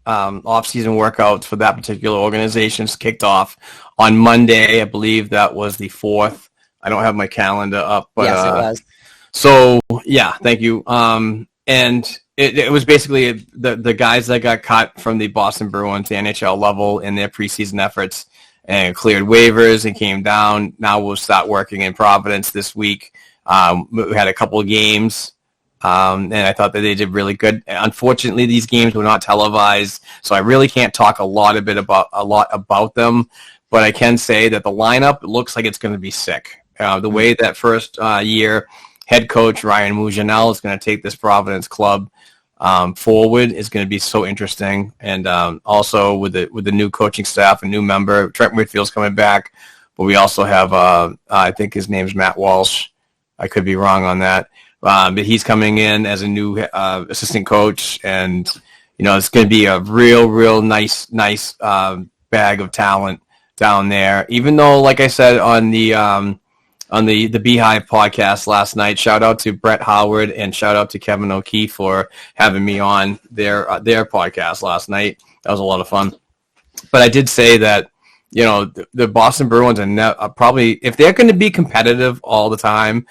off-season workouts for that particular organization kicked off on Monday. I believe that was the 4th. I don't have my calendar up, but yes, it was. So yeah, thank you. And it was basically the guys that got cut from the Boston Bruins, the NHL level, in their preseason efforts and cleared waivers and came down. Now we'll start working in Providence this week. We had a couple of games. And I thought that they did really good. Unfortunately, these games were not televised, so I really can't talk a lot about them. But I can say that the lineup looks like it's going to be sick. The way that first year head coach Ryan Mougenel is going to take this Providence club forward is going to be so interesting. And also with the new coaching staff, a new member, Trent Whitfield's coming back. But we also have I think his name's Matt Walsh. I could be wrong on that. But he's coming in as a new assistant coach, and it's going to be a real nice bag of talent down there. Even though, like I said on the Beehive podcast last night, shout out to Brett Howard and shout out to Kevin O'Keefe for having me on their podcast last night. That was a lot of fun. But I did say that the Boston Bruins are probably, if they're going to be competitive all the time.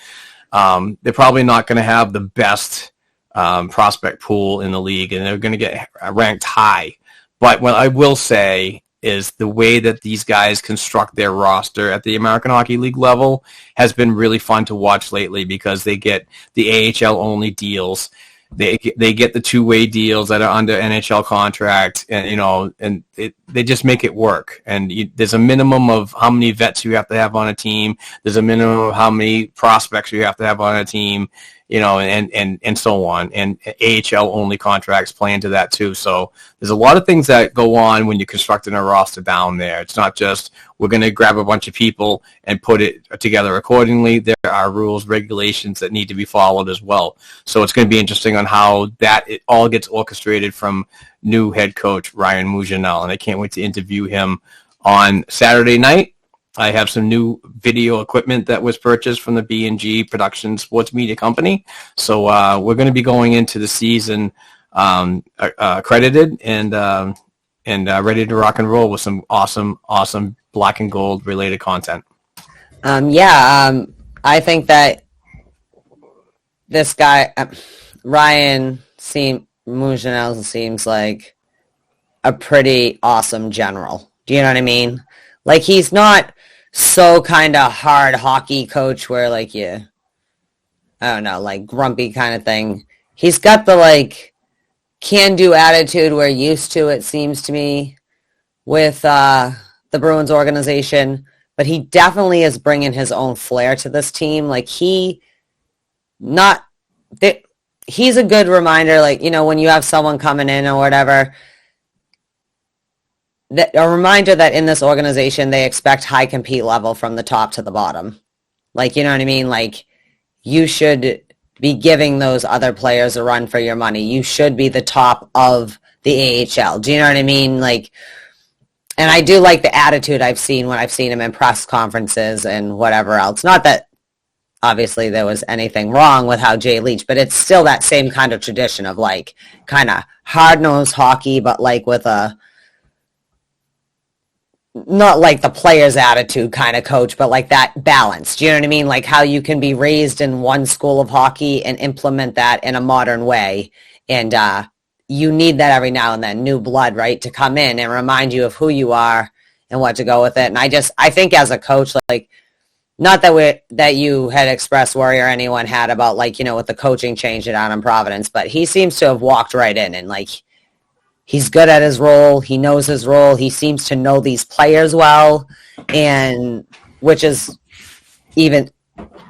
They're probably not going to have the best prospect pool in the league, and they're going to get ranked high. But what I will say is the way that these guys construct their roster at the American Hockey League level has been really fun to watch lately because they get the AHL-only deals. They get the two-way deals that are under NHL contract, and they just make it work. And there's a minimum of how many vets you have to have on a team. There's a minimum of how many prospects you have to have on a team, and so on. And AHL only contracts play into that too. So there's a lot of things that go on when you're constructing a roster down there. It's not just we're going to grab a bunch of people and put it together accordingly. There are rules, regulations that need to be followed as well. So it's going to be interesting on how it all gets orchestrated from new head coach Ryan Mougenel, and I can't wait to interview him on Saturday night. I have some new video equipment that was purchased from the BNG Production Sports Media Company. So we're going to be going into the season accredited and ready to rock and roll with some awesome black and gold related content. I think that this guy, Ryan Mougenel, seems like a pretty awesome general. Do you know what I mean? Like, he's not so kind of hard hockey coach where, like, grumpy kind of thing. He's got the, can-do attitude we're used to, it seems to me, with the Bruins organization. But he definitely is bringing his own flair to this team. He's a good reminder, when you have someone coming in or whatever, a reminder that in this organization, they expect high compete level from the top to the bottom. You know what I mean? You should be giving those other players a run for your money. You should be the top of the AHL. Do you know what I mean? And I do like the attitude I've seen when I've seen him in press conferences and whatever else. Not that obviously there was anything wrong with how Jay Leach, but it's still that same kind of tradition of kind of hard-nosed hockey, but with a, not like the player's attitude kind of coach, but that balance. Do you know what I mean? How you can be raised in one school of hockey and implement that in a modern way. And you need that every now and then, new blood, right, to come in and remind you of who you are and what to go with it. And I think as a coach, not that you had expressed worry or anyone had about, like, you know, with the coaching change down in Providence, but he seems to have walked right in and, like, he's good at his role. He knows his role. He seems to know these players well, and which is even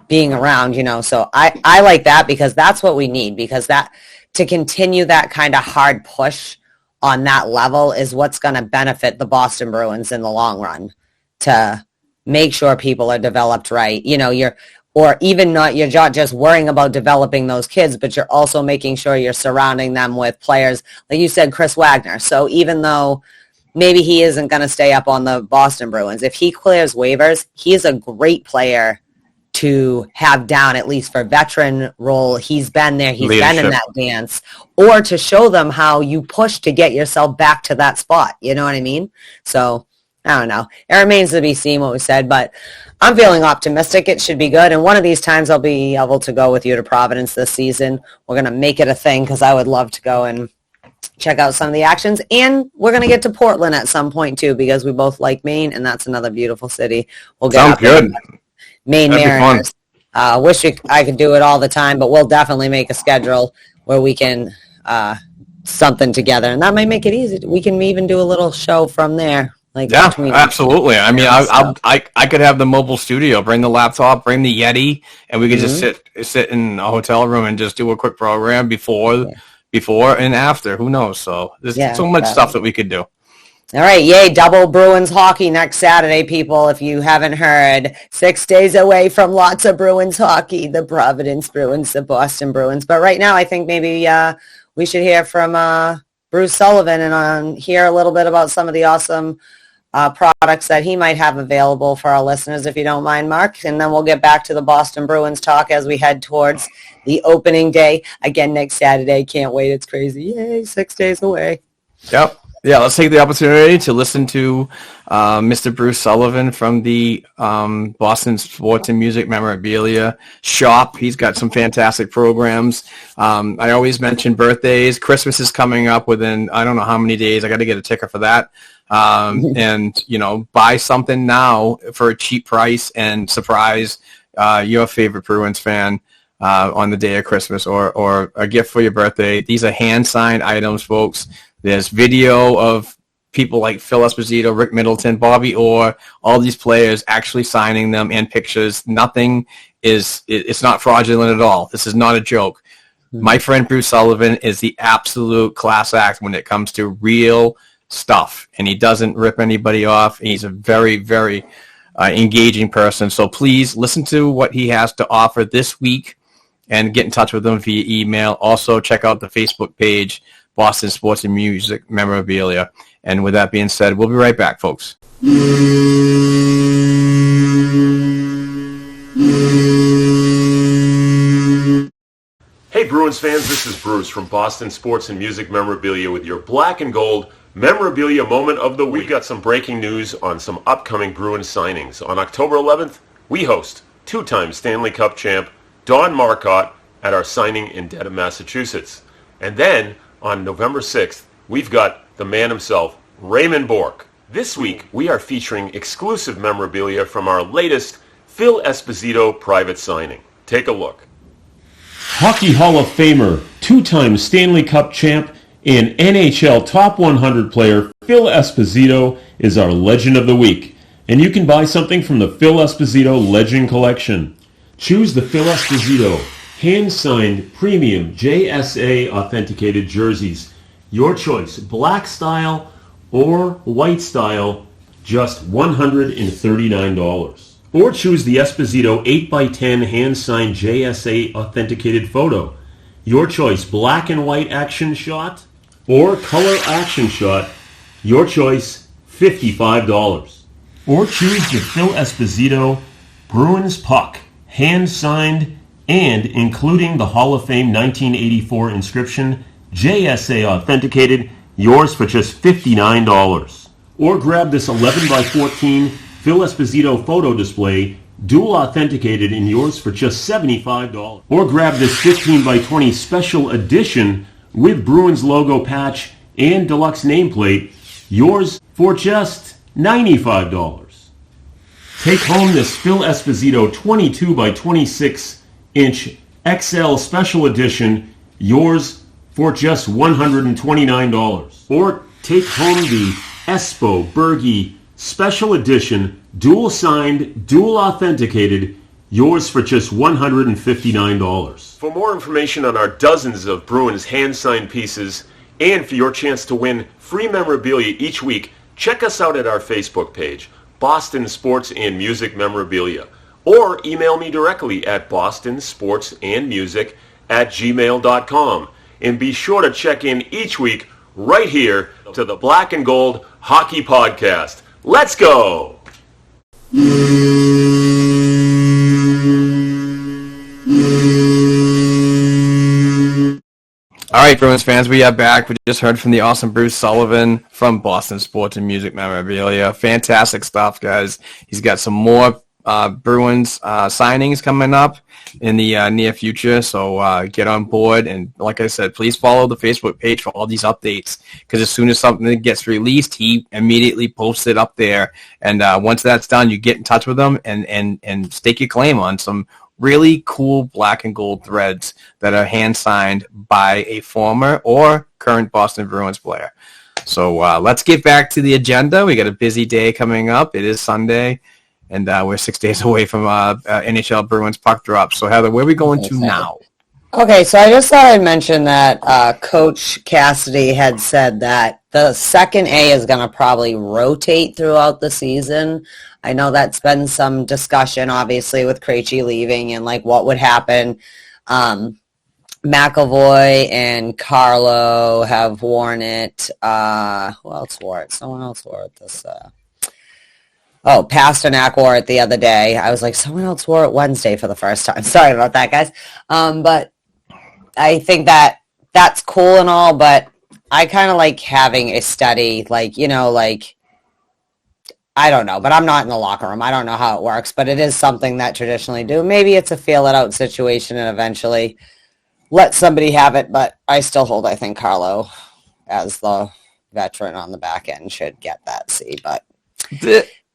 being around, you know. So I like that, because that's what we need, because that to continue that kind of hard push on that level is what's going to benefit the Boston Bruins in the long run, to make sure people are developed right. You know, you're not just worrying about developing those kids, but you're also making sure you're surrounding them with players, like you said, Chris Wagner. So even though maybe he isn't going to stay up on the Boston Bruins, if he clears waivers, he is a great player to have down, at least for veteran role. He's been there. He's been in that dance, or to show them how you push to get yourself back to that spot. You know what I mean? So I don't know. It remains to be seen what we said, but I'm feeling optimistic. It should be good. And one of these times I'll be able to go with you to Providence this season. We're going to make it a thing, because I would love to go and check out some of the actions. And we're going to get to Portland at some point too, because we both like Maine, and that's another beautiful city. We'll get Sounds good. Maine Mariners. Wish I could do it all the time, but we'll definitely make a schedule where we can something together, and that might make it easy. We can even do a little show from there. Like, yeah, absolutely. I mean, I could have the mobile studio, bring the laptop, bring the Yeti, and we could just sit in a hotel room and just do a quick program before and after. Who knows? So there's so much stuff that we could do. All right, yay, double Bruins hockey next Saturday, people. If you haven't heard, 6 days away from lots of Bruins hockey, the Providence Bruins, the Boston Bruins. But right now, I think maybe we should hear from Bruce Sullivan and hear a little bit about some of the awesome products that he might have available for our listeners, if you don't mind, Mark. And then we'll get back to the Boston Bruins talk as we head towards the opening day. Again, next Saturday. Can't wait. It's crazy. Yay, 6 days away. Yep. Yeah, let's take the opportunity to listen to Mr. Bruce Sullivan from the Boston Sports and Music Memorabilia Shop. He's got some fantastic programs. I always mention birthdays. Christmas is coming up within, I don't know how many days. I got to get a ticker for that. And, you know, buy something now for a cheap price and surprise your favorite Bruins fan on the day of Christmas, or a gift for your birthday. These are hand-signed items, folks. There's video of people like Phil Esposito, Rick Middleton, Bobby Orr, all these players actually signing them, and pictures. It's not fraudulent at all. This is not a joke. My friend Bruce Sullivan is the absolute class act when it comes to real stuff, and he doesn't rip anybody off. He's a very, very engaging person. So please listen to what he has to offer this week and get in touch with him via email. Also, check out the Facebook page, Boston Sports and Music Memorabilia. And with that being said, we'll be right back, folks. Hey Bruins fans, this is Bruce from Boston Sports and Music Memorabilia with your black and gold memorabilia moment of the week. We've got some breaking news on some upcoming Bruins signings. On October 11th, we host two-time Stanley Cup champ Don Marcotte at our signing in Dedham, Massachusetts. And then on November 6th, we've got the man himself, Raymond Bourque. This week, we are featuring exclusive memorabilia from our latest Phil Esposito private signing. Take a look. Hockey Hall of Famer, two-time Stanley Cup champ, and NHL Top 100 player Phil Esposito is our Legend of the Week. And you can buy something from the Phil Esposito Legend Collection. Choose the Phil Esposito hand-signed premium JSA authenticated jerseys. Your choice, black style or white style, just $139. Or choose the Esposito 8x10 hand-signed JSA authenticated photo. Your choice, black and white action shot or color action shot. Your choice, $55. Or choose the Phil Esposito Bruins puck, hand-signed and including the Hall of Fame 1984 inscription, JSA authenticated, yours for just $59. Or grab this 11x14 Phil Esposito photo display, dual authenticated, and yours for just $75. Or grab this 15x20 special edition with Bruins logo patch and deluxe nameplate, yours for just $95. Take home this Phil Esposito 22 by 26 inch XL Special Edition, yours for just $129. Or take home the Espo Bergie Special Edition, dual signed, dual authenticated, yours for just $159. For more information on our dozens of Bruins hand-signed pieces and for your chance to win free memorabilia each week, check us out at our Facebook page, Boston Sports and Music Memorabilia, or email me directly at bostonsportsandmusic@gmail.com. And be sure to check in each week right here to the Black and Gold Hockey Podcast. Let's go! All right, Bruins fans, we are back. We just heard from the awesome Bruce Sullivan from Boston Sports and Music Memorabilia. Fantastic stuff, guys. He's got some more Bruins signings coming up in the near future, so get on board. And like I said, please follow the Facebook page for all these updates, because as soon as something gets released, he immediately posts it up there. And once that's done, you get in touch with him and stake your claim on some really cool black and gold threads that are hand-signed by a former or current Boston Bruins player. So let's get back to the agenda. We got a busy day coming up. It is Sunday, and we're 6 days away from NHL Bruins puck drop. So, Heather, where are we going to now? Okay, so I just thought I'd mention that Coach Cassidy had said that the second A is going to probably rotate throughout the season. I know that's been some discussion, obviously, with Krejci leaving and, like, what would happen. McAvoy and Carlo have worn it. Who else wore it? Someone else wore it this... Pasternak wore it the other day. I was like, someone else wore it Wednesday for the first time. Sorry about that, guys. But I think that that's cool and all, but I kind of like having a steady, like, you know, like, I don't know, but I'm not in the locker room. I don't know how it works, but it is something that traditionally do. Maybe it's a feel it out situation and eventually let somebody have it, but I still hold, I think, Carlo as the veteran on the back end should get that C, but...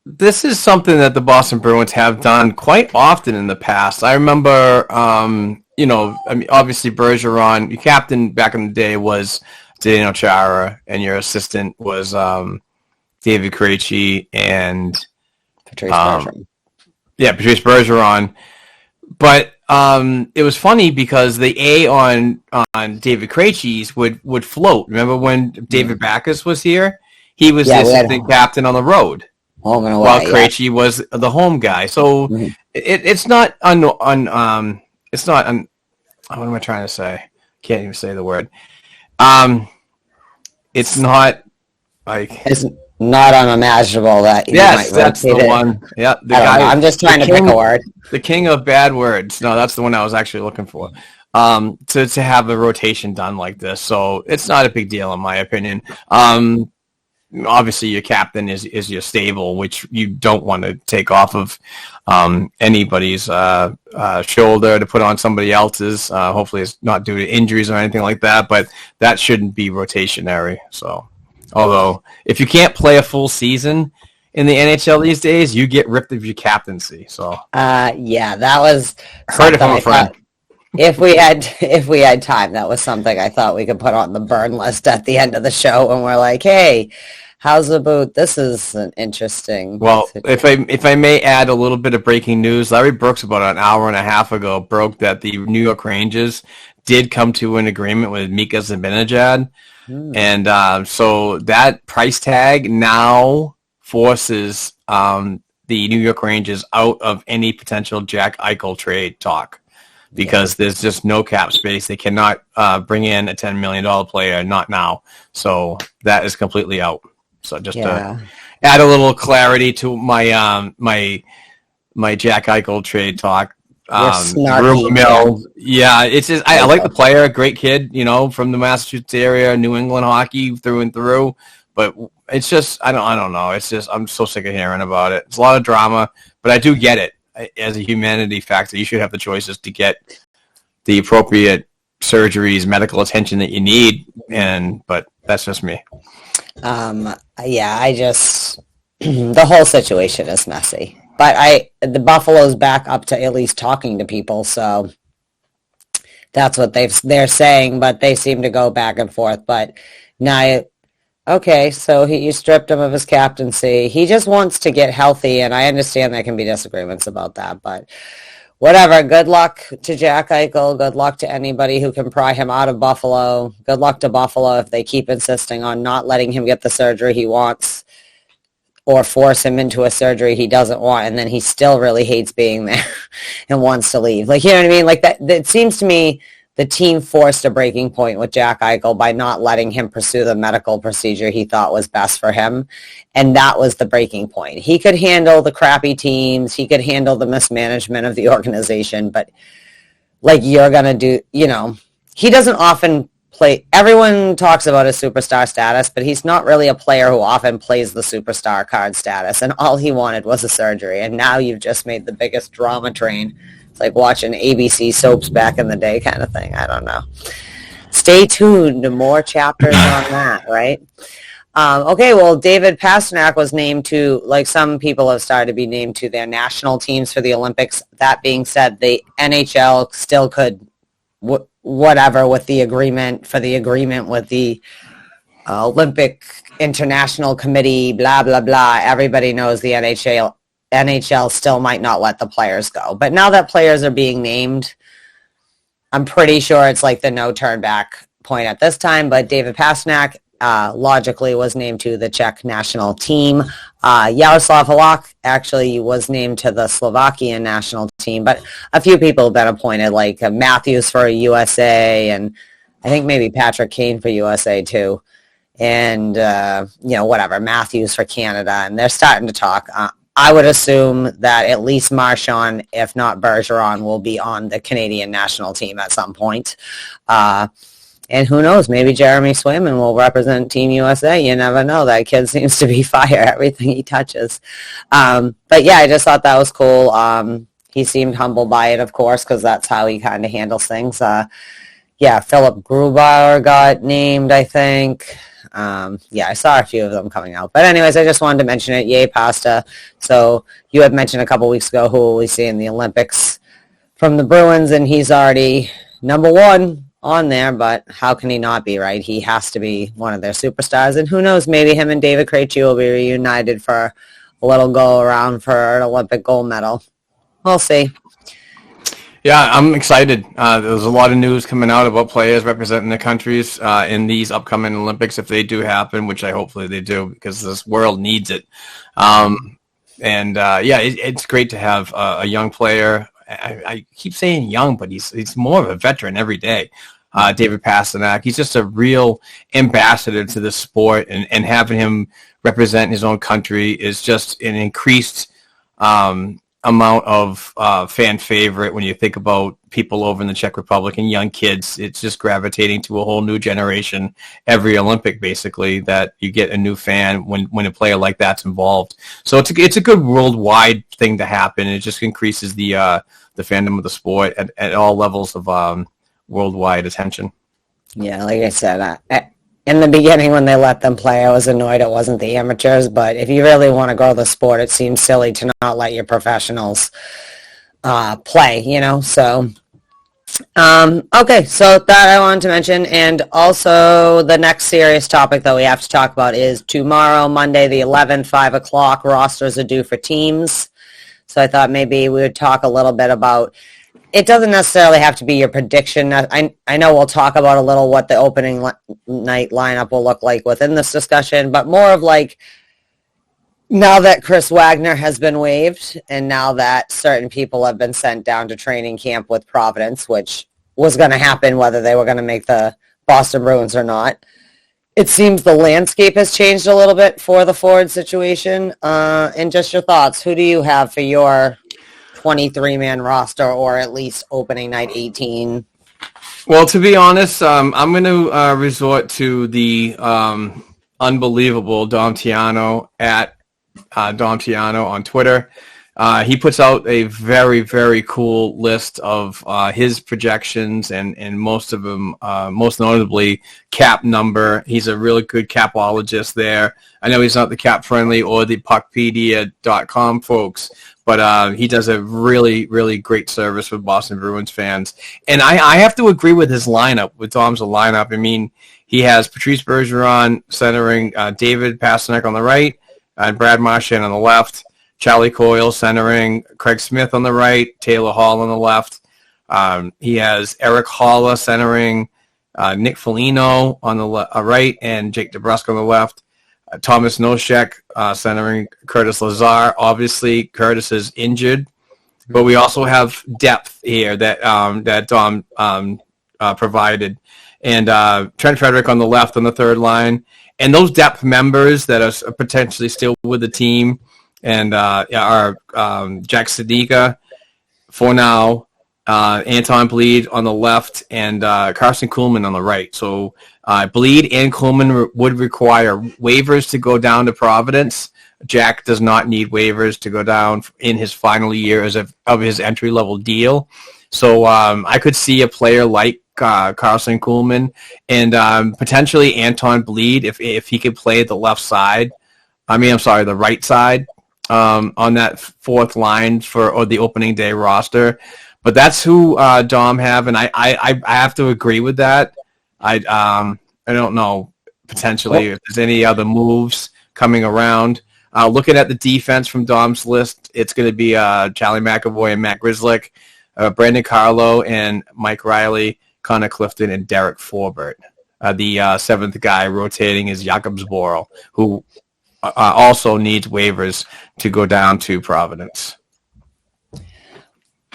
This is something that the Boston Bruins have done quite often in the past. I remember, obviously Bergeron, your captain back in the day was Daniel Chara, and your assistant was David Krejci and Patrice Bergeron. Yeah, Patrice Bergeron. But it was funny because the A on David Krejci's would float. Remember when David Backes was here? He was the assistant captain on the road. Home and away, while Krejci was the home guy. So it's not what am I trying to say? Can't even say the word. It's not like... It's not unimaginable that you might that's the it. one. Yeah, I'm just trying to pick a word. The king of bad words. No, that's the one I was actually looking for. To have a rotation done like this. So it's not a big deal in my opinion. Obviously your captain is your stable, which you don't want to take off of anybody's shoulder to put on somebody else's. Hopefully it's not due to injuries or anything like that, but that shouldn't be rotationary. So, although if you can't play a full season in the NHL these days, you get ripped of your captaincy. So, that was heard it from a friend. If we had time, that was something I thought we could put on the burn list at the end of the show, and we're like, hey, how's about this? Is an interesting. Well, situation. if I may add a little bit of breaking news, Larry Brooks about an hour and a half ago broke that the New York Rangers did come to an agreement with Mika Zibanejad, and so that price tag now forces the New York Rangers out of any potential Jack Eichel trade talk. Because there's just no cap space. They cannot bring in a $10 million player, not now. So that is completely out. So just to add a little clarity to my my Jack Eichel trade talk. Rumor mill. Yeah, it's just I like the player, great kid, from the Massachusetts area, New England hockey through and through. But it's just I don't know. It's just I'm so sick of hearing about it. It's a lot of drama, but I do get it. As a humanity factor, you should have the choices to get the appropriate surgeries, medical attention that you need, but that's just me. I just the whole situation is messy. but the Buffalo's back up to at least talking to people, so that's what they're saying, but they seem to go back and forth. But now, okay, so you stripped him of his captaincy. He just wants to get healthy, and I understand there can be disagreements about that, but whatever. Good luck to Jack Eichel. Good luck to anybody who can pry him out of Buffalo. Good luck to Buffalo if they keep insisting on not letting him get the surgery he wants or force him into a surgery he doesn't want, and then he still really hates being there and wants to leave. Like, you know what I mean? Like, that it seems to me the team forced a breaking point with Jack Eichel by not letting him pursue the medical procedure he thought was best for him, and that was the breaking point. He could handle the crappy teams. He could handle the mismanagement of the organization, but, like, you're going to do, you know, he doesn't often play. Everyone talks about his superstar status, but he's not really a player who often plays the superstar card status, and all he wanted was a surgery, and now you've just made the biggest drama train. It's like watching ABC soaps back in the day kind of thing. I don't know. Stay tuned to more chapters on that, right? Okay, well, David Pastrnak was named to, like some people have started to be named to their national teams for the Olympics. That being said, the NHL still could whatever with the agreement with the Olympic International Committee, blah, blah, blah. Everybody knows the NHL still might not let the players go. But now that players are being named, I'm pretty sure it's like the no turn back point at this time. But David Pastrnak logically was named to the Czech national team. Yaroslav Halak actually was named to the Slovakian national team, but a few people have been appointed, like Matthews for USA, and I think maybe Patrick Kane for USA too, and whatever, Matthews for Canada, and they're starting to talk. I would assume that at least Marchand, if not Bergeron, will be on the Canadian national team at some point. And who knows, maybe Jeremy Swayman will represent Team USA. You never know. That kid seems to be fire, everything he touches. But yeah, I just thought that was cool. He seemed humbled by it, of course, because that's how he kind of handles things. Philip Grubauer got named, I think. I saw a few of them coming out. But anyways, I just wanted to mention it. Yay, Pasta. So you had mentioned a couple weeks ago who will we see in the Olympics from the Bruins, and he's already number one on there, but how can he not be, right? He has to be one of their superstars, and who knows, maybe him and David Krejci will be reunited for a little go around for an Olympic gold medal. We'll see. Yeah, I'm excited. There's a lot of news coming out about players representing their countries in these upcoming Olympics, if they do happen, which I hopefully they do, because this world needs it. It's great to have a young player. I keep saying young, but he's more of a veteran every day. David Pastrnak, he's just a real ambassador to the sport, and having him represent his own country is just an increased amount of fan favorite when you think about people over in the Czech Republic and young kids. It's just gravitating to a whole new generation every Olympic, basically, that you get a new fan when a player like that's involved. So it's a good worldwide thing to happen. It just increases the fandom of the sport at all levels of worldwide attention. Yeah, like I said, in the beginning when they let them play, I was annoyed it wasn't the amateurs, but if you really want to grow the sport, it seems silly to not let your professionals play, so okay, so that I wanted to mention. And also the next serious topic that we have to talk about is tomorrow, Monday the 11th, 5 o'clock, rosters are due for teams. So I thought maybe we would talk a little bit about, it doesn't necessarily have to be your prediction. I know we'll talk about a little what the opening night lineup will look like within this discussion, but more of like, now that Chris Wagner has been waived, and now that certain people have been sent down to training camp with Providence, which was going to happen whether they were going to make the Boston Bruins or not, it seems the landscape has changed a little bit for the forward situation. And just your thoughts, who do you have for your 23-man roster, or at least opening night 18? Well, to be honest, I'm going to resort to the unbelievable Dom Tiano at Dom Tiano on Twitter. He puts out a very, very cool list of his projections and most of them, most notably, cap number. He's a really good capologist there. I know he's not the Cap Friendly or the Puckpedia.com folks, but he does a really, really great service with Boston Bruins fans. And I have to agree with his lineup, with Dom's lineup. I mean, he has Patrice Bergeron centering David Pastrnak on the right, and Brad Marchand on the left. Charlie Coyle centering Craig Smith on the right, Taylor Hall on the left. He has Eric Haula centering Nick Foligno on the right and Jake Debrusk on the left. Thomas Nosek centering Curtis Lazar. Obviously, Curtis is injured, but we also have depth here that Dom provided. And Trent Frederick on the left on the third line. And those depth members that are potentially still with the team and are Jack Sedika for now, Anton Bleed on the left, and Carson Kuhlman on the right. So Bleed and Kuhlman would require waivers to go down to Providence. Jack does not need waivers to go down in his final year of his entry-level deal. So I could see a player like Carson Kuhlman and potentially Anton Bleed if he could play the left side. The right side on that fourth line or the opening day roster. But that's who Dom have, and I have to agree with that. I don't know potentially if there's any other moves coming around. Looking at the defense from Dom's list, it's going to be Charlie McAvoy and Matt Grzelcyk, Brandon Carlo and Mike Riley, Connor Clifton, and Derek Forbert. The seventh guy rotating is Jakub Zboril, who also needs waivers to go down to Providence.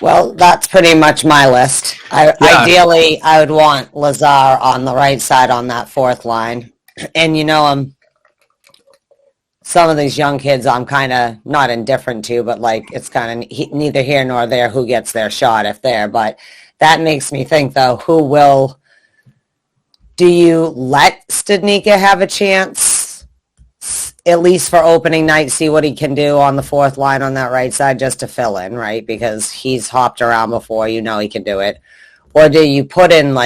Well, that's pretty much my list. Ideally, I would want Lazar on the right side on that fourth line. And, some of these young kids I'm kind of not indifferent to, but, it's kind of neither here nor there who gets their shot if there. But that makes me think, though, do you let Studnicka have a chance, at least for opening night, see what he can do on the fourth line on that right side just to fill in, right? Because he's hopped around before, he can do it. Or do you put in,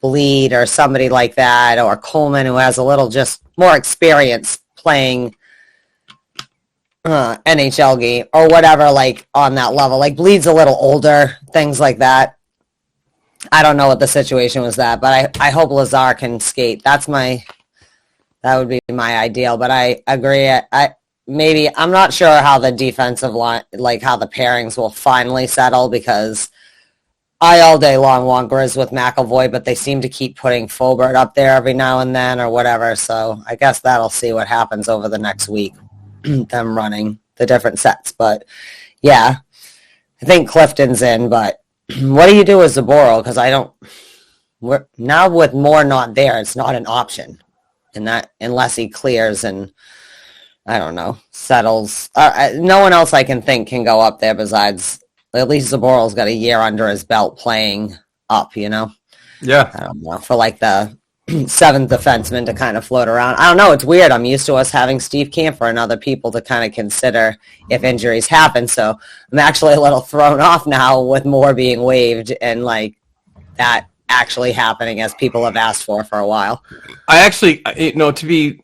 Bleed or somebody like that, or Coleman, who has a little just more experience playing NHL game or whatever, on that level. Bleed's a little older, things like that. I don't know what the situation was but I hope Lazar can skate. That would be my ideal, but I agree. I'm not sure how the defensive line, how the pairings will finally settle, because I all day long want Grizz with McAvoy, but they seem to keep putting Forbert up there every now and then or whatever. So I guess that'll see what happens over the next week, them running the different sets. But yeah, I think Clifton's in, but what do you do with Zboril? Because now with Moore not there, it's not an option. And that, unless he clears and, I don't know, settles. No one else I can think can go up there besides, at least Zaboril's got a year under his belt playing up, Yeah. I don't know, for the seventh defenseman to kind of float around. I don't know, it's weird. I'm used to us having Steve Camphor and other people to kind of consider if injuries happen. So I'm actually a little thrown off now with Moore being waived and that actually happening as people have asked for a while. I actually, to be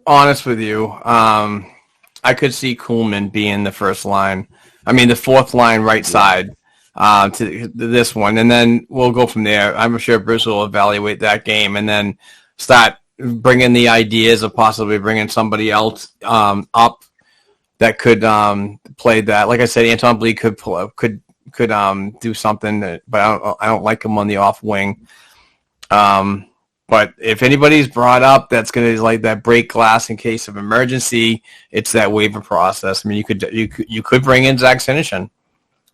honest with you, I could see Kuhlman being the first line. The fourth line right side to this one, and then we'll go from there. I'm sure Bruce will evaluate that game and then start bringing the ideas of possibly bringing somebody else up that could play that. Like I said, Anton Bleed could do something, but I don't like him on the off wing. But if anybody's brought up that's going to that break glass in case of emergency, it's that waiver process. You could bring in Zach Senyshyn.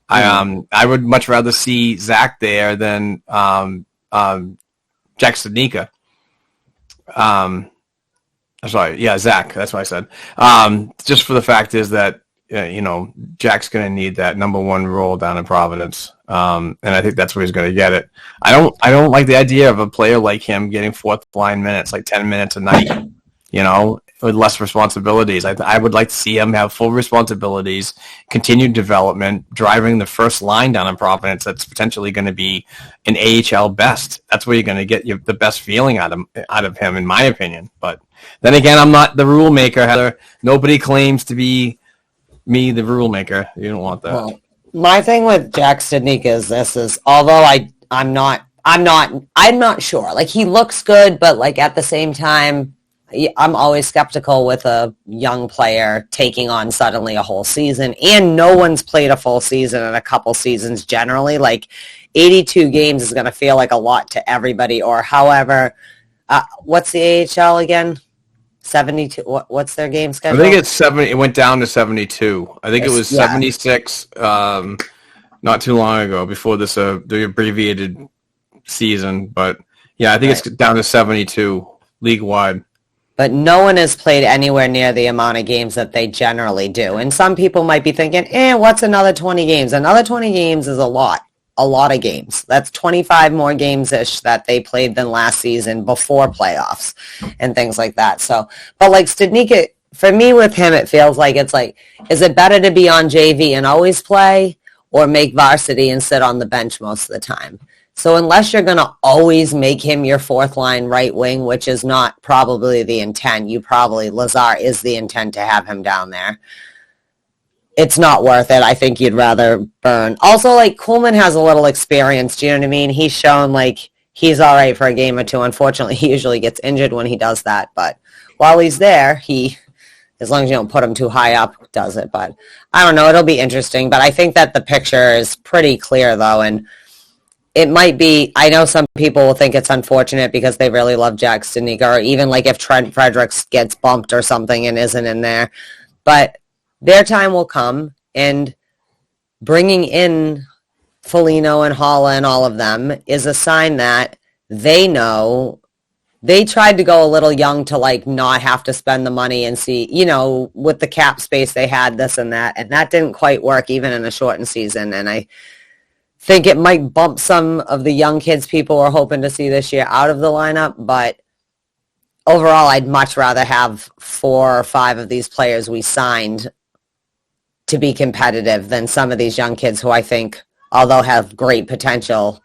I would much rather see Zach there than Jack Studnicka. Zach. That's what I said. Just for the fact is that Jack's going to need that number one role down in Providence, and I think that's where he's going to get it. I don't like the idea of a player like him getting fourth line minutes, 10 minutes a night. with less responsibilities. I would like to see him have full responsibilities, continued development, driving the first line down in Providence. That's potentially going to be an AHL best. That's where you're going to get the best feeling out of him, in my opinion. But then again, I'm not the rule maker, Heather. Nobody claims to be me, the rule maker. You don't want that. Well, my thing with Jack Studnicka is although I'm not sure. Like, he looks good, but like at the same time, I'm always skeptical with a young player taking on suddenly a whole season, and no one's played a full season in a couple seasons generally. Like, 82 games is going to feel like a lot to everybody, or however. What's the AHL again? 72. What's their game schedule? I think it's 70. It went down to 72. I think it was 76 not too long ago, before this the abbreviated season. But yeah, I think it's down to 72 league wide. But no one has played anywhere near the amount of games that they generally do. And some people might be thinking, what's another 20 games? Another 20 games is a lot of games. That's 25 more games-ish that they played than last season before playoffs and things like that. So, but like Studnicka, for me with him, it feels like is it better to be on JV and always play, or make varsity and sit on the bench most of the time? So unless you're going to always make him your fourth line right wing, which is not probably the intent, Lazar is the intent to have him down there. It's not worth it. I think you'd rather burn. Also, like, Kuhlman has a little experience. Do you know what I mean? He's shown, like, he's all right for a game or two. Unfortunately, he usually gets injured when he does that. But while he's there, as long as you don't put him too high up, does it. But I don't know. It'll be interesting. But I think that the picture is pretty clear, though, and it might be, I know some people will think it's unfortunate because they really love Jack Studnicka, or even like if Trent Fredericks gets bumped or something and isn't in there. But their time will come, and bringing in Foligno and Holla and all of them is a sign that they know they tried to go a little young to like not have to spend the money and see, with the cap space they had, this and that didn't quite work even in a shortened season. And I think it might bump some of the young kids people are hoping to see this year out of the lineup, but overall, I'd much rather have 4 or 5 of these players we signed to be competitive than some of these young kids who I think, although have great potential,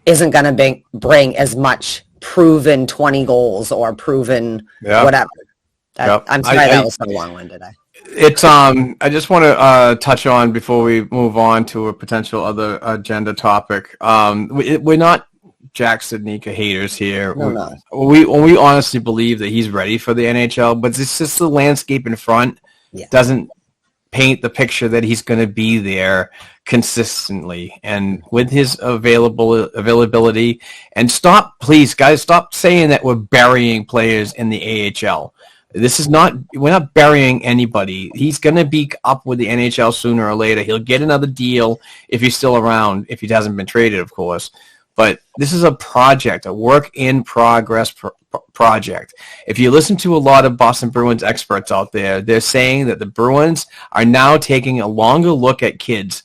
isn't going to bring as much proven 20 goals or proven whatever. I'm sorry that was so long-winded. It's I just want to touch on, before we move on to a potential other agenda topic. We're not Jack Studnicka haters here. No. We honestly believe that he's ready for the NHL, but it's just the landscape in front doesn't paint the picture that he's going to be there consistently and with his availability. And please, guys, stop saying that we're burying players in the AHL. We're not burying anybody. He's going to be up with the NHL sooner or later. He'll get another deal if he's still around, if he hasn't been traded, of course. But this is a project, a work-in-progress project. If you listen to a lot of Boston Bruins experts out there, they're saying that the Bruins are now taking a longer look at kids,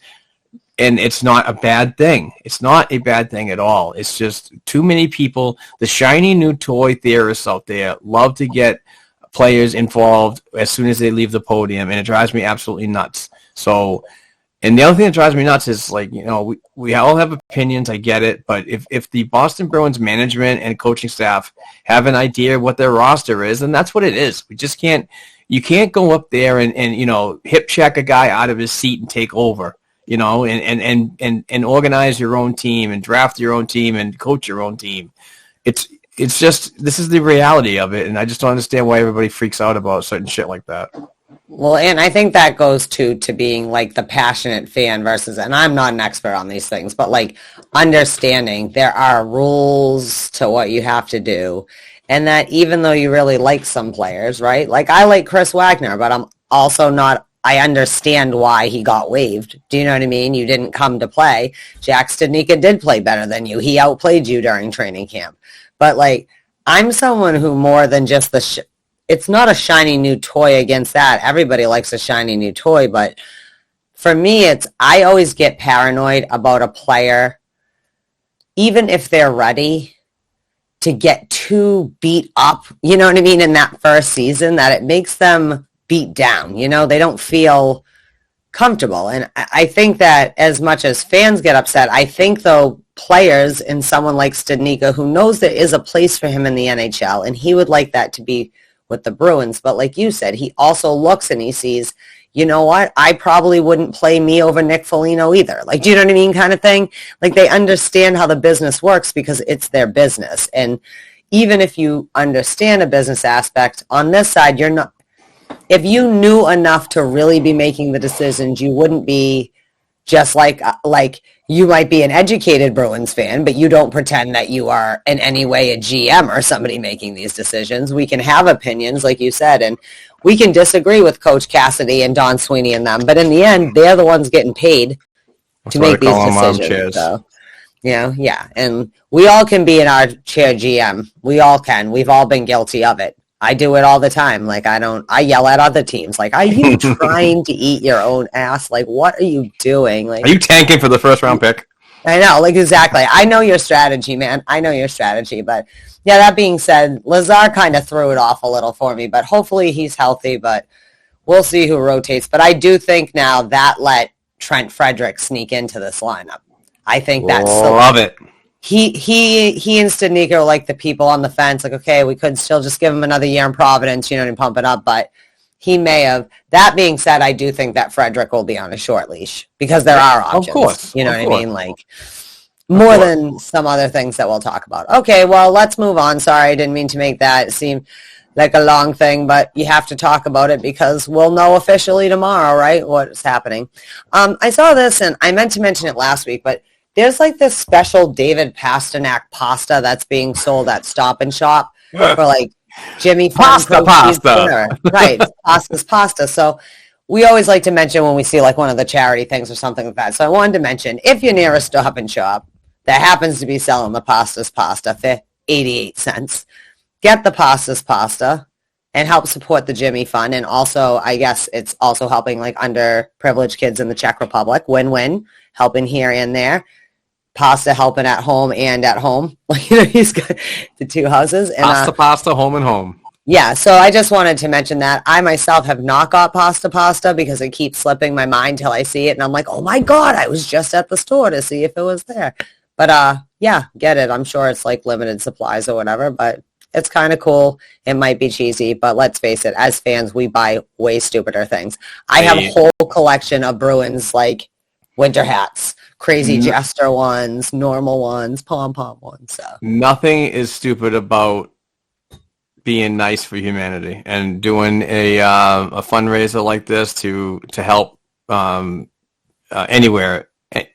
and it's not a bad thing. It's not a bad thing at all. It's just too many people, the shiny new toy theorists out there, love to get players involved as soon as they leave the podium, and it drives me absolutely nuts. So, and the other thing that drives me nuts is, like, we all have opinions, I get it, but if the Boston Bruins management and coaching staff have an idea what their roster is, then that's what it is. We just you can't go up there and hip check a guy out of his seat and take over, and organize your own team and draft your own team and coach your own team. It's just, this is the reality of it, and I just don't understand why everybody freaks out about certain shit like that. Well, and I think that goes to being like the passionate fan versus, and I'm not an expert on these things, but like understanding there are rules to what you have to do. And that even though you really like some players, right? Like, I like Chris Wagner, but I'm also not, I understand why he got waived. Do you know what I mean? You didn't come to play. Jack Studnicka did play better than you. He outplayed you during training camp. But like, I'm someone who more than just it's not a shiny new toy against that. Everybody likes a shiny new toy, but for me, I always get paranoid about a player, even if they're ready, to get too beat up, you know what I mean, in that first season, that it makes them beat down. You know, they don't feel comfortable. And I think that as much as fans get upset, I think, though, players and someone like Studnicka, who knows there is a place for him in the NHL, and he would like that to be with the Bruins. But like you said, he also looks and he sees, you know what, I probably wouldn't play me over Nick Foligno either. Like, do you know what I mean, kind of thing? Like, they understand how the business works because it's their business. And even if you understand a business aspect, on this side, you're not, if you knew enough to really be making the decisions, you wouldn't be just like you might be an educated Bruins fan, but you don't pretend that you are in any way a GM or somebody making these decisions. We can have opinions, like you said, and we can disagree with Coach Cassidy and Don Sweeney and them, but in the end, they're the ones getting paid to make these decisions. So, you know, yeah, and we all can be an armchair GM. We all can. We've all been guilty of it. I do it all the time. Like, I yell at other teams. Like, are you trying to eat your own ass? Like, what are you doing? Like, are you tanking for the first round pick? I know, like, exactly. I know your strategy, man. I know your strategy. But yeah, that being said, Lazar kind of threw it off a little for me, but hopefully he's healthy, but we'll see who rotates. But I do think now that let Trent Frederick sneak into this lineup. I think that's love it. He and Studnicka are like the people on the fence, like, okay, we could still just give him another year in Providence, you know, and pump it up, but he may have. That being said, I do think that Frederick will be on a short leash because there are options. Of course. You know what I mean? Like, more than some other things that we'll talk about. Okay, well, let's move on. Sorry, I didn't mean to make that seem like a long thing, but you have to talk about it because we'll know officially tomorrow, right, what's happening. I saw this, and I meant to mention it last week, but there's like this special David Pasternak pasta that's being sold at Stop and Shop for like Jimmy pasta. Right, pasta's pasta. So we always like to mention when we see like one of the charity things or something like that. So I wanted to mention, if you're near a Stop and Shop that happens to be selling the pasta's pasta for 88 cents, get the pasta's pasta and help support the Jimmy Fund. And also, I guess it's also helping like underprivileged kids in the Czech Republic. Win-win, helping here and there. Pasta helping at home and at home. Like, you know, he's got the two houses. And, pasta, home and home. Yeah, so I just wanted to mention that. I myself have not got pasta because it keeps slipping my mind till I see it. And I'm like, oh my God, I was just at the store to see if it was there. But yeah, get it. I'm sure it's like limited supplies or whatever, but it's kind of cool. It might be cheesy, but let's face it, as fans, we buy way stupider things. I have a whole collection of Bruins, like, winter hats. Crazy jester ones, normal ones, pom-pom ones. So nothing is stupid about being nice for humanity and doing a fundraiser like this to help anywhere.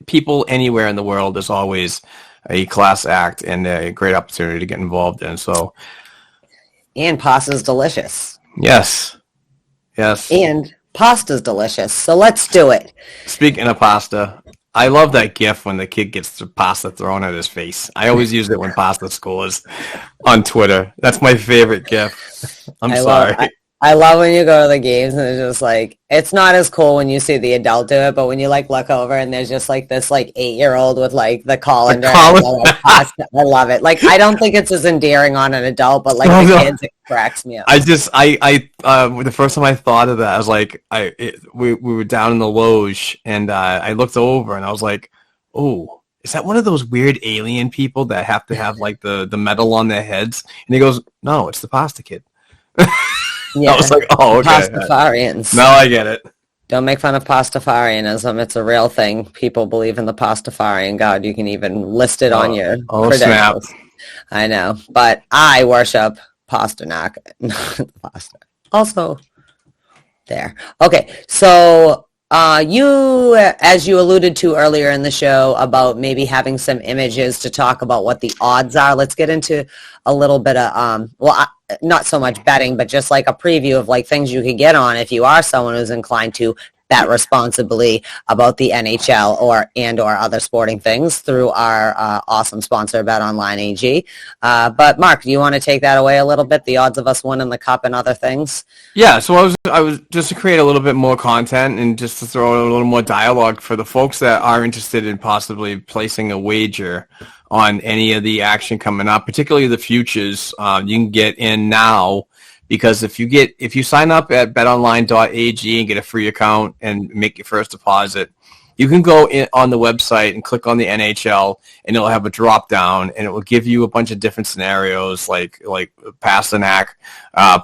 People anywhere in the world is always a class act and a great opportunity to get involved in. So, and pasta's delicious. Yes. And pasta's delicious. So let's do it. Speaking of pasta, I love that gif when the kid gets the pasta thrown at his face. I always use it when pasta scores on Twitter. That's my favorite gif. I'm sorry. I love when you go to the games and it's just like, it's not as cool when you see the adult do it, but when you like look over and there's just like this like 8-year-old with like the colander. Like, pasta, I love it. Like, I don't think it's as endearing on an adult, but like kids, it cracks me up. The first time I thought of that, I was like, we were down in the loge and I looked over and I was like, oh, is that one of those weird alien people that have to have like the metal on their heads? And he goes, no, it's the pasta kid. Yeah, I was like, oh, okay. Pastafarians. Now I get it. Don't make fun of Pastafarianism. It's a real thing. People believe in the Pastafarian God. You can even list it on your credentials. Snap. I know. But I worship Pasternak. Pasta. Also, there. Okay, so you, as you alluded to earlier in the show about maybe having some images to talk about what the odds are, let's get into a little bit of, not so much betting, but just like a preview of like things you could get on if you are someone who's inclined to bet responsibly about the NHL or other sporting things through our awesome sponsor, BetOnline AG. But Mark, do you want to take that away a little bit? The odds of us winning the cup and other things? Yeah, so I was just to create a little bit more content and just to throw a little more dialogue for the folks that are interested in possibly placing a wager on any of the action coming up, particularly the futures. You can get in now, because if you sign up at betonline.ag and get a free account and make your first deposit, you can go in on the website and click on the NHL, and it'll have a drop down, and it will give you a bunch of different scenarios like Pasternak,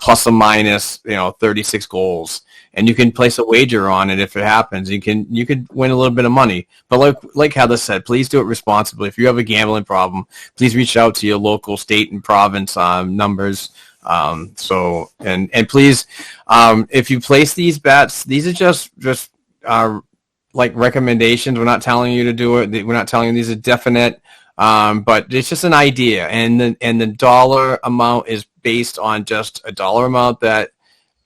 plus or minus 36 goals, and you can place a wager on it if it happens. You could win a little bit of money, but like Heather said, please do it responsibly. If you have a gambling problem, please reach out to your local state and province numbers. And please, if you place these bets, these are just like recommendations. We're not telling you to do it. We're not telling you these are definite, but it's just an idea. And the dollar amount is based on just a dollar amount that,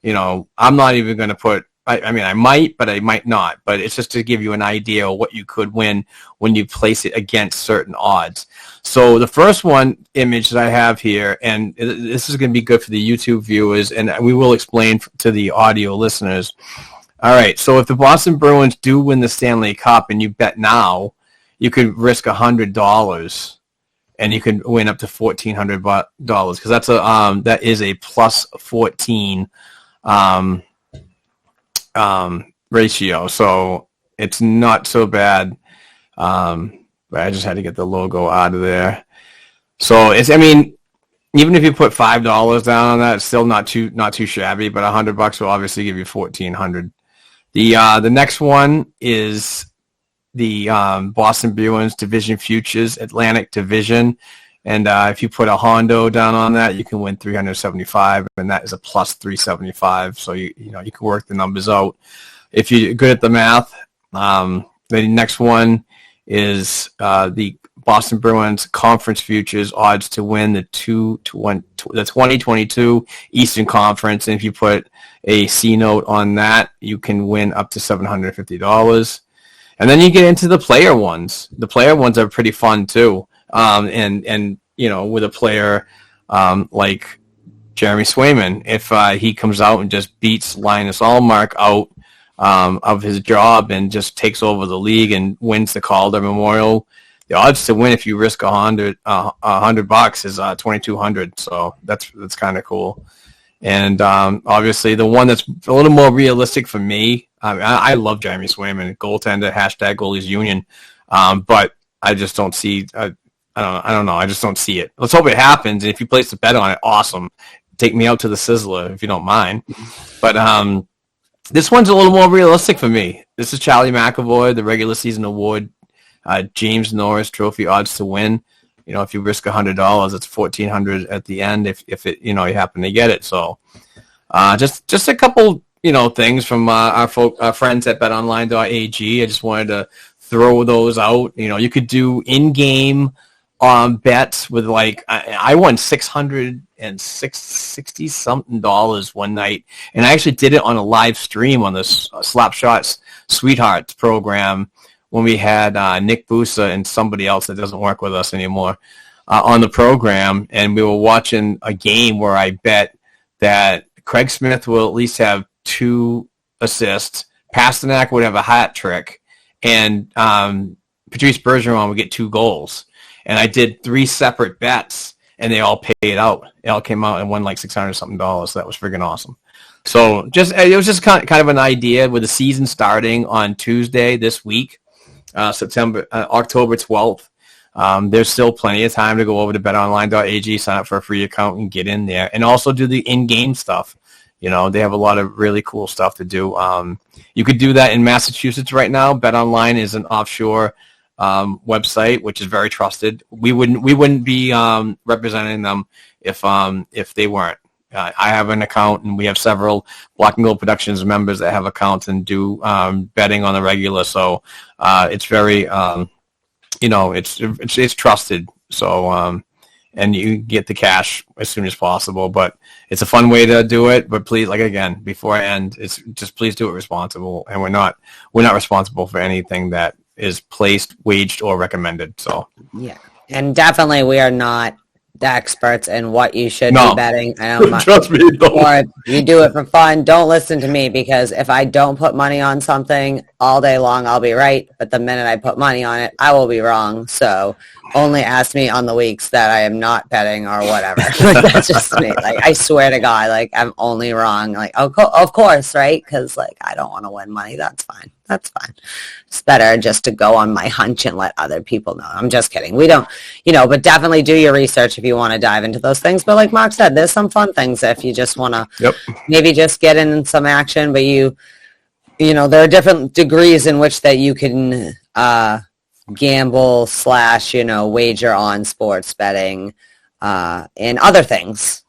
I'm not even going to put. I mean, I might, but I might not. But it's just to give you an idea of what you could win when you place it against certain odds. So the first image that I have here, and this is going to be good for the YouTube viewers, and we will explain to the audio listeners. All right, so if the Boston Bruins do win the Stanley Cup and you bet now, you could risk $100, and you could win up to $1,400 because that is a plus 14 ratio, so it's not so bad. But I just had to get the logo out of there. So even if you put $5 down on that, it's still not too shabby. But $100 will obviously give you $1,400. The next one is the Boston Bruins Division Futures Atlantic Division, and if you put a hondo down on that, you can win $375, and that is a plus 375. So you can work the numbers out if you're good at the math. The next one is the Boston Bruins Conference Futures odds to win the 2022 Eastern Conference, and if you put a C note on that, you can win up to $750. And then you get into the player ones. The player ones are pretty fun too. And with a player like Jeremy Swayman, if he comes out and just beats Linus Ullmark out of his job and just takes over the league and wins the Calder Memorial, the odds to win if you risk $100 is 2,200. So that's kind of cool. And obviously the one that's a little more realistic for me, I love Jeremy Swayman, goaltender, #goalies union, but I just don't see. I don't know. I just don't see it. Let's hope it happens. And if you place a bet on it, awesome. Take me out to the Sizzler if you don't mind. But this one's a little more realistic for me. This is Charlie McAvoy, the regular season award, James Norris Trophy odds to win. If you risk $100, it's $1,400 at the end if it you happen to get it. So just a couple things from our friends at betonline.ag. I just wanted to throw those out. You could do in-game bets with I won $660 something one night, and I actually did it on a live stream on this Slapshots Sweethearts program when we had Nick Busa and somebody else that doesn't work with us anymore on the program, and we were watching a game where I bet that Craig Smith will at least have 2 assists, Pasternak would have a hat trick, and Patrice Bergeron would get 2 goals. And I did 3 separate bets, and they all paid out. It all came out and won $600 something. So that was friggin' awesome. So it was just kind of an idea with the season starting on Tuesday this week, October 12th. There's still plenty of time to go over to betonline.ag, sign up for a free account, and get in there, and also do the in-game stuff. They have a lot of really cool stuff to do. You could do that in Massachusetts right now. BetOnline is an offshore website, which is very trusted. We wouldn't be representing them if they weren't. I have an account, and we have several Black and Gold Productions members that have accounts and do betting on the regular. So it's very, it's trusted. So and you get the cash as soon as possible. But it's a fun way to do it. But please, again, before I end, it's just please do it responsible. And we're not responsible for anything that is placed, waged, or recommended. So yeah, and definitely we are not the experts in what you should No. be betting. I know Trust me, don't. or you do it for fun. Don't listen to me, because if I don't put money on something all day long, I'll be right. But the minute I put money on it, I will be wrong. So only ask me on the weeks that I am not betting or whatever. Like, that's just me. Like, I swear to God, like, I'm only wrong. Like, of course, right? Because, like, I don't want to win money. That's fine. That's fine. It's better just to go on my hunch and let other people know. I'm just kidding. We don't, but definitely do your research if you want to dive into those things. But like Mark said, there's some fun things if you just want to maybe just get in some action. But there are different degrees in which that you can gamble / wager on sports betting and other things.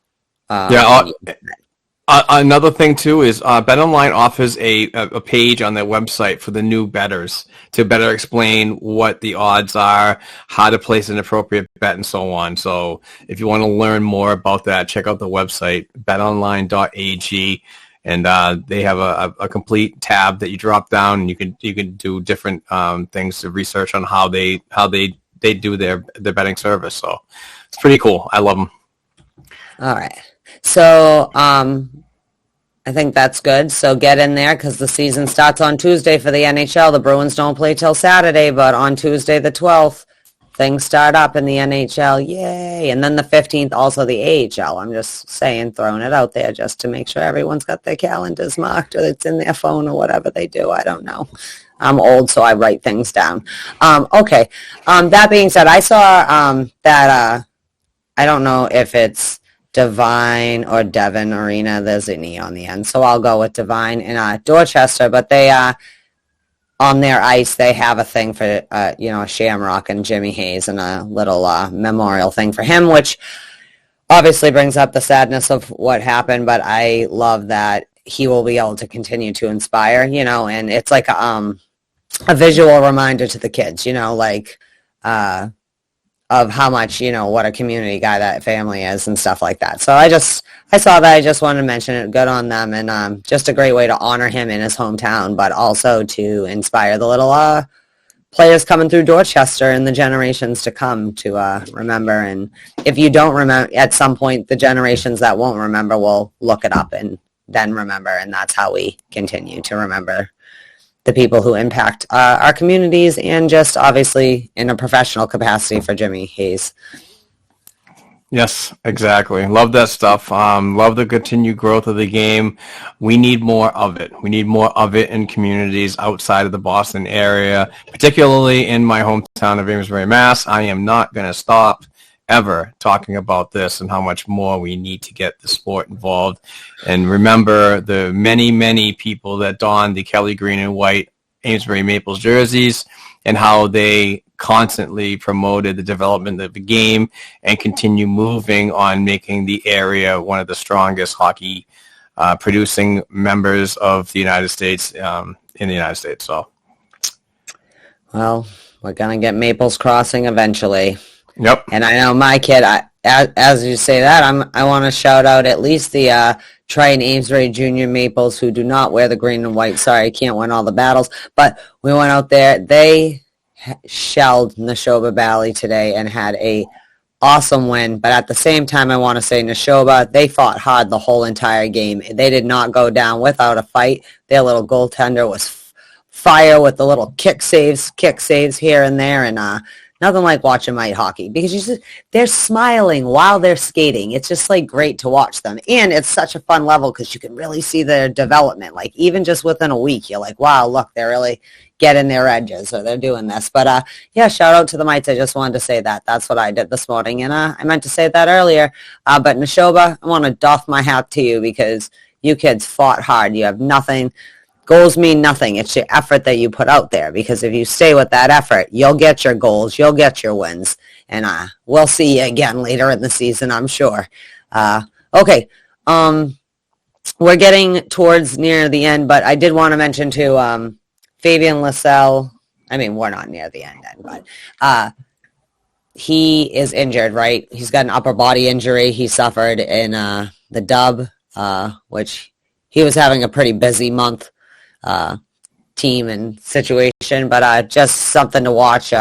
Another thing too is BetOnline offers a page on their website for the new bettors to better explain what the odds are, how to place an appropriate bet, and so on. So if you want to learn more about that, check out the website betonline.ag, and they have a complete tab that you drop down, and you can do different things to research on how they do their betting service. So it's pretty cool. I love them. All right. So I think that's good. So get in there, because the season starts on Tuesday for the NHL. The Bruins don't play till Saturday, but on Tuesday the 12th, things start up in the NHL. Yay. And then the 15th, also the AHL. I'm just saying, throwing it out there just to make sure everyone's got their calendars marked, or it's in their phone, or whatever they do. I don't know. I'm old, so I write things down. Okay. That being said, I saw that I don't know if it's Divine or Devon Arena. There's an E on the end, so I'll go with Divine in Dorchester. But they on their ice, they have a thing for a Shamrock and Jimmy Hayes, and a little memorial thing for him, which obviously brings up the sadness of what happened. But I love that he will be able to continue to inspire, and it's like a visual reminder to the kids, of how much, what a community guy that family is and stuff like that. So I saw that. I just wanted to mention it. Good on them. And just a great way to honor him in his hometown, but also to inspire the little players coming through Dorchester and the generations to come to remember. And if you don't remember, at some point, the generations that won't remember will look it up and then remember. And that's how we continue to remember the people who impact our communities, and just obviously in a professional capacity for Jimmy Hayes. Yes, exactly. Love that stuff. Love the continued growth of the game. We need more of it. We need more of it in communities outside of the Boston area, particularly in my hometown of Amesbury, Mass. I am not going to stop ever talking about this and how much more we need to get the sport involved. And remember the many, many people that don the Kelly green and white Amesbury Maples jerseys, and how they constantly promoted the development of the game and continue moving on making the area one of the strongest hockey producing members of the United States, in the United States. So, well, we're going to get Maples Crossing eventually. Yep. And I know my kid, as you say that, I want to shout out at least the Triton Amesbury Junior Maples, who do not wear the green and white. Sorry, I can't win all the battles. But we went out there. They shelled Neshoba Valley today and had a awesome win. But at the same time, I want to say Neshoba, they fought hard the whole entire game. They did not go down without a fight. Their little goaltender was fire with the little kick saves here and there, and nothing like watching might hockey, because they're smiling while they're skating. It's just like great to watch them, and it's such a fun level because you can really see their development. Like even just within a week, you're like, wow, look, they're really getting their edges, or they're doing this. But yeah, shout out to the Mites. I just wanted to say that. That's what I did this morning, and I meant to say that earlier. But Neshoba, I want to doff my hat to you, because you kids fought hard. You have nothing. Goals mean nothing. It's your effort that you put out there, because if you stay with that effort, you'll get your goals, you'll get your wins, and we'll see you again later in the season, I'm sure. Okay, we're getting towards near the end, but I did want to mention to Fabian Lacelle. I mean, we're not near the end, but he is injured, right? He's got an upper body injury he suffered in the dub, which he was having a pretty busy month. Team and situation, but just something to watch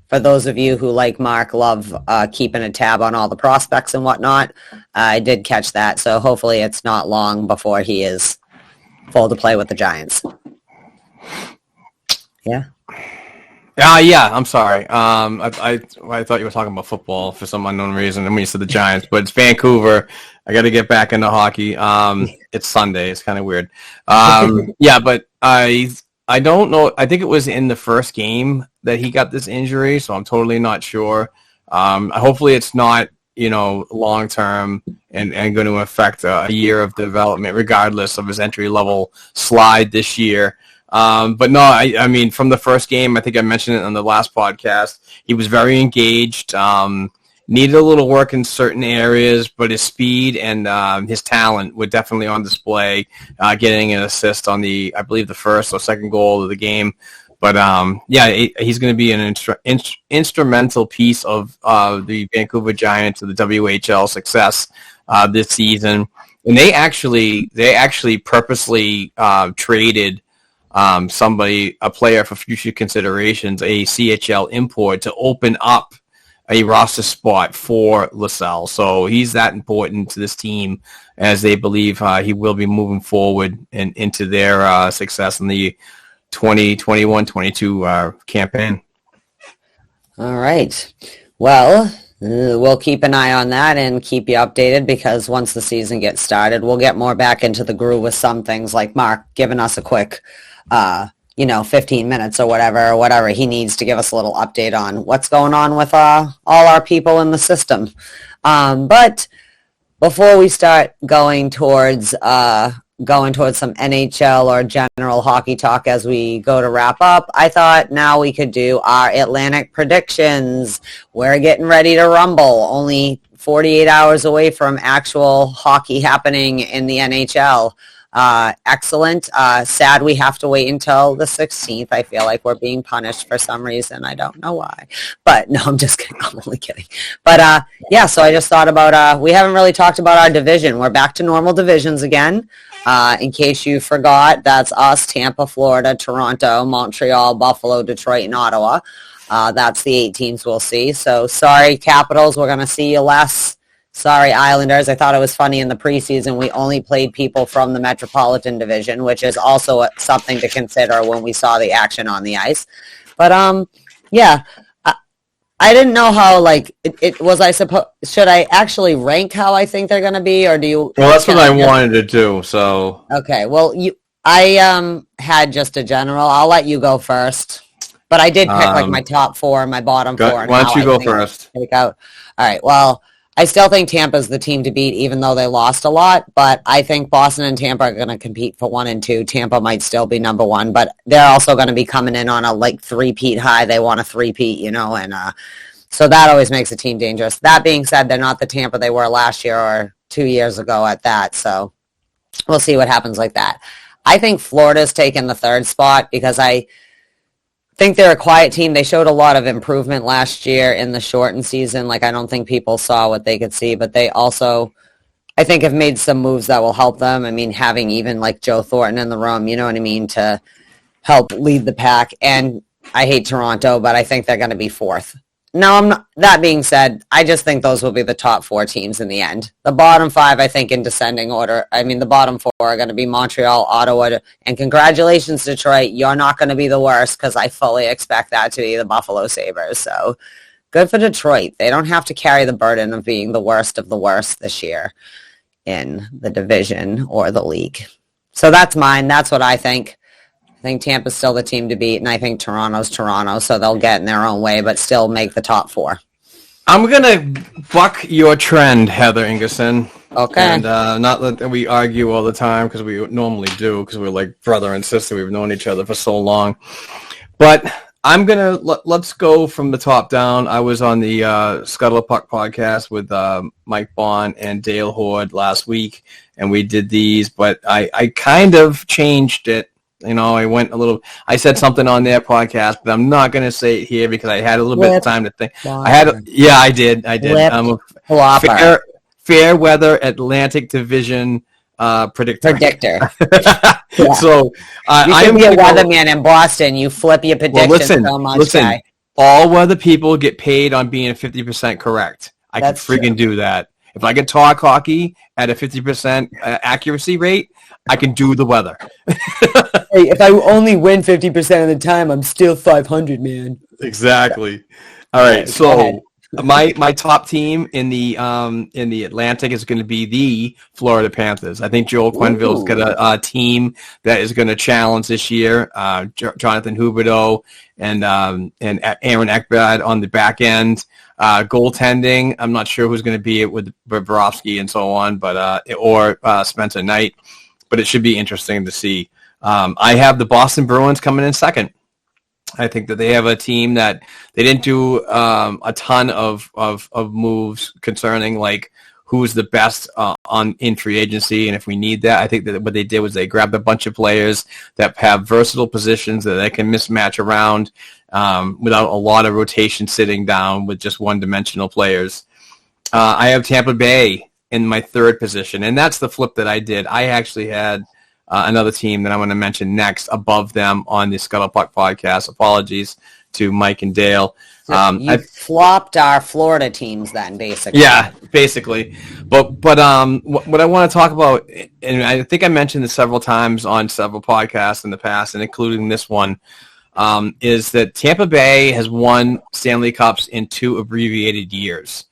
for those of you who, like Mark, love keeping a tab on all the prospects and whatnot, I did catch that. So hopefully it's not long before he is full to play with the Giants. Yeah. Yeah, I'm sorry. I thought you were talking about football for some unknown reason, and when you said the Giants, but it's Vancouver. I got to get back into hockey. It's Sunday. It's kind of weird. Yeah, but I don't know. I think it was in the first game that he got this injury, so I'm totally not sure. Hopefully it's not, long term and going to affect a year of development, regardless of his entry level slide this year. But no, I mean, from the first game, I think I mentioned it on the last podcast, he was very engaged, needed a little work in certain areas, but his speed and his talent were definitely on display, getting an assist on I believe the first or second goal of the game. But he's going to be an instrumental piece of the Vancouver Giants and the WHL success this season. And they actually purposely traded a player for future considerations, a CHL import, to open up a roster spot for Lacelle. So he's that important to this team, as they believe he will be moving forward and into their success in the 2021-22 campaign. All right. Well, we'll keep an eye on that and keep you updated, because once the season gets started, we'll get more back into the groove with some things, like Mark giving us a quick 15 minutes or whatever he needs to give us a little update on what's going on with all our people in the system. But before we start going towards some NHL or general hockey talk as we go to wrap up, I thought now we could do our Atlantic predictions. We're getting ready to rumble, only 48 hours away from actual hockey happening in the NHL. Excellent. Sad we have to wait until the 16th. I feel like we're being punished for some reason. I don't know why. But no, I'm just kidding. I'm only kidding. But so I just thought about, we haven't really talked about our division. We're back to normal divisions again. In case you forgot, that's us, Tampa, Florida, Toronto, Montreal, Buffalo, Detroit, and Ottawa. That's the 8 teams we'll see. So sorry, Capitals, we're going to see you less. Sorry, Islanders. I thought it was funny in the preseason we only played people from the Metropolitan Division, which is also something to consider when we saw the action on the ice. But, I didn't know how, it was, I suppose, should I actually rank how I think they're going to be, or do you? Well, that's what I wanted to do, so. Okay, well, I had just a general. I'll let you go first. But I did pick, my top 4 and my bottom 4. Why don't you go first? Take out. All right, well, I still think Tampa's the team to beat, even though they lost a lot. But I think Boston and Tampa are going to compete for 1 and 2. Tampa might still be number 1, but they're also going to be coming in on a 3-peat high. They want a 3-peat, and so that always makes a team dangerous. That being said, they're not the Tampa they were last year or 2 years ago at that. So we'll see what happens like that. I think Florida's taken the 3rd spot because I think they're a quiet team. They showed a lot of improvement last year in the shortened season. I don't think people saw what they could see, but they also, I think, have made some moves that will help them. I mean, having even Joe Thornton in the room, you know what I mean, to help lead the pack. And I hate Toronto, but I think they're going to be 4th. No, I'm not. That being said, I just think those will be the top 4 teams in the end. The bottom 5, I think, in descending order. I mean, the bottom 4 are going to be Montreal, Ottawa, and congratulations, Detroit. You're not going to be the worst, because I fully expect that to be the Buffalo Sabres. So good for Detroit. They don't have to carry the burden of being the worst of the worst this year in the division or the league. So that's mine. That's what I think. I think Tampa's still the team to beat, and I think Toronto's Toronto, so they'll get in their own way, but still make the top 4. I'm going to buck your trend, Heather Ingerson. Okay. And not that we argue all the time, because we normally do, because we're like brother and sister. We've known each other for so long. But I'm going to, let's go from the top down. I was on the Scuttle Puck podcast with Mike Bond and Dale Hoard last week, and we did these, but I kind of changed it. I said something on their podcast, but I'm not going to say it here because I had a little bit of time to think. I did. I'm a fair weather Atlantic Division predictor. Yeah. So you should be a weatherman in Boston. You flip your predictions so much, guy. all weather people get paid on being 50% correct. I can friggin' do that. If I can talk hockey at a 50% accuracy rate, I can do the weather. Hey, if I only win 50% of the time, I'm still 500, man. Exactly. All right, so my top team in the Atlantic is going to be the Florida Panthers. I think Joel Quenneville's got a team that is going to challenge this year. Jonathan Huberdeau and Aaron Ekblad on the back end. Goaltending, I'm not sure who's going to be it with Bobrovsky and so on, but or Spencer Knight. But it should be interesting to see. I have the Boston Bruins coming in second. I think that they have a team that they didn't do a ton of moves concerning like who's the best in free agency, and if we need that. I think that what they did was they grabbed a bunch of players that have versatile positions that they can mismatch around without a lot of rotation sitting down with just one-dimensional players. I have Tampa Bay in my third position, and that's the flip that I did. I actually had another team that I'm going to mention next above them on the Scuttlepuck podcast. Apologies to Mike and Dale. So you flopped our Florida teams then, basically. Yeah, basically. But what I want to talk about, and I think I mentioned this several times on several podcasts in the past, and including this one, is that Tampa Bay has won Stanley Cups in 2 abbreviated years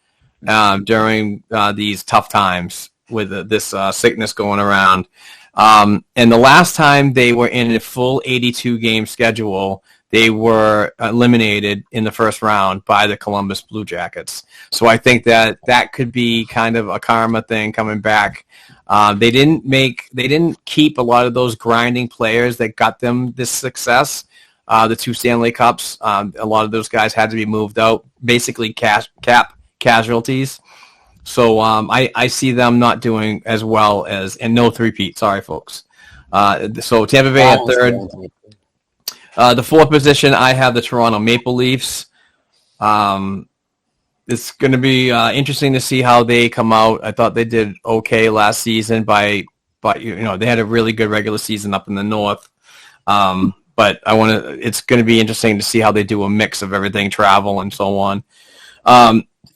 during these tough times with this sickness going around. And the last time they were in a full 82-game schedule, they were eliminated in the first round by the Columbus Blue Jackets. So I think that could be kind of a karma thing coming back. They didn't keep a lot of those grinding players that got them this success. The 2 Stanley Cups, a lot of those guys had to be moved out, basically cap casualties. So I see them not doing as well as, and no three-peat. Sorry, folks. So Tampa Bay at third. The fourth position, I have the Toronto Maple Leafs. It's going to be interesting to see how they come out. I thought they did okay last season but they had a really good regular season up in the north. But it's going to be interesting to see how they do a mix of everything, travel and so on.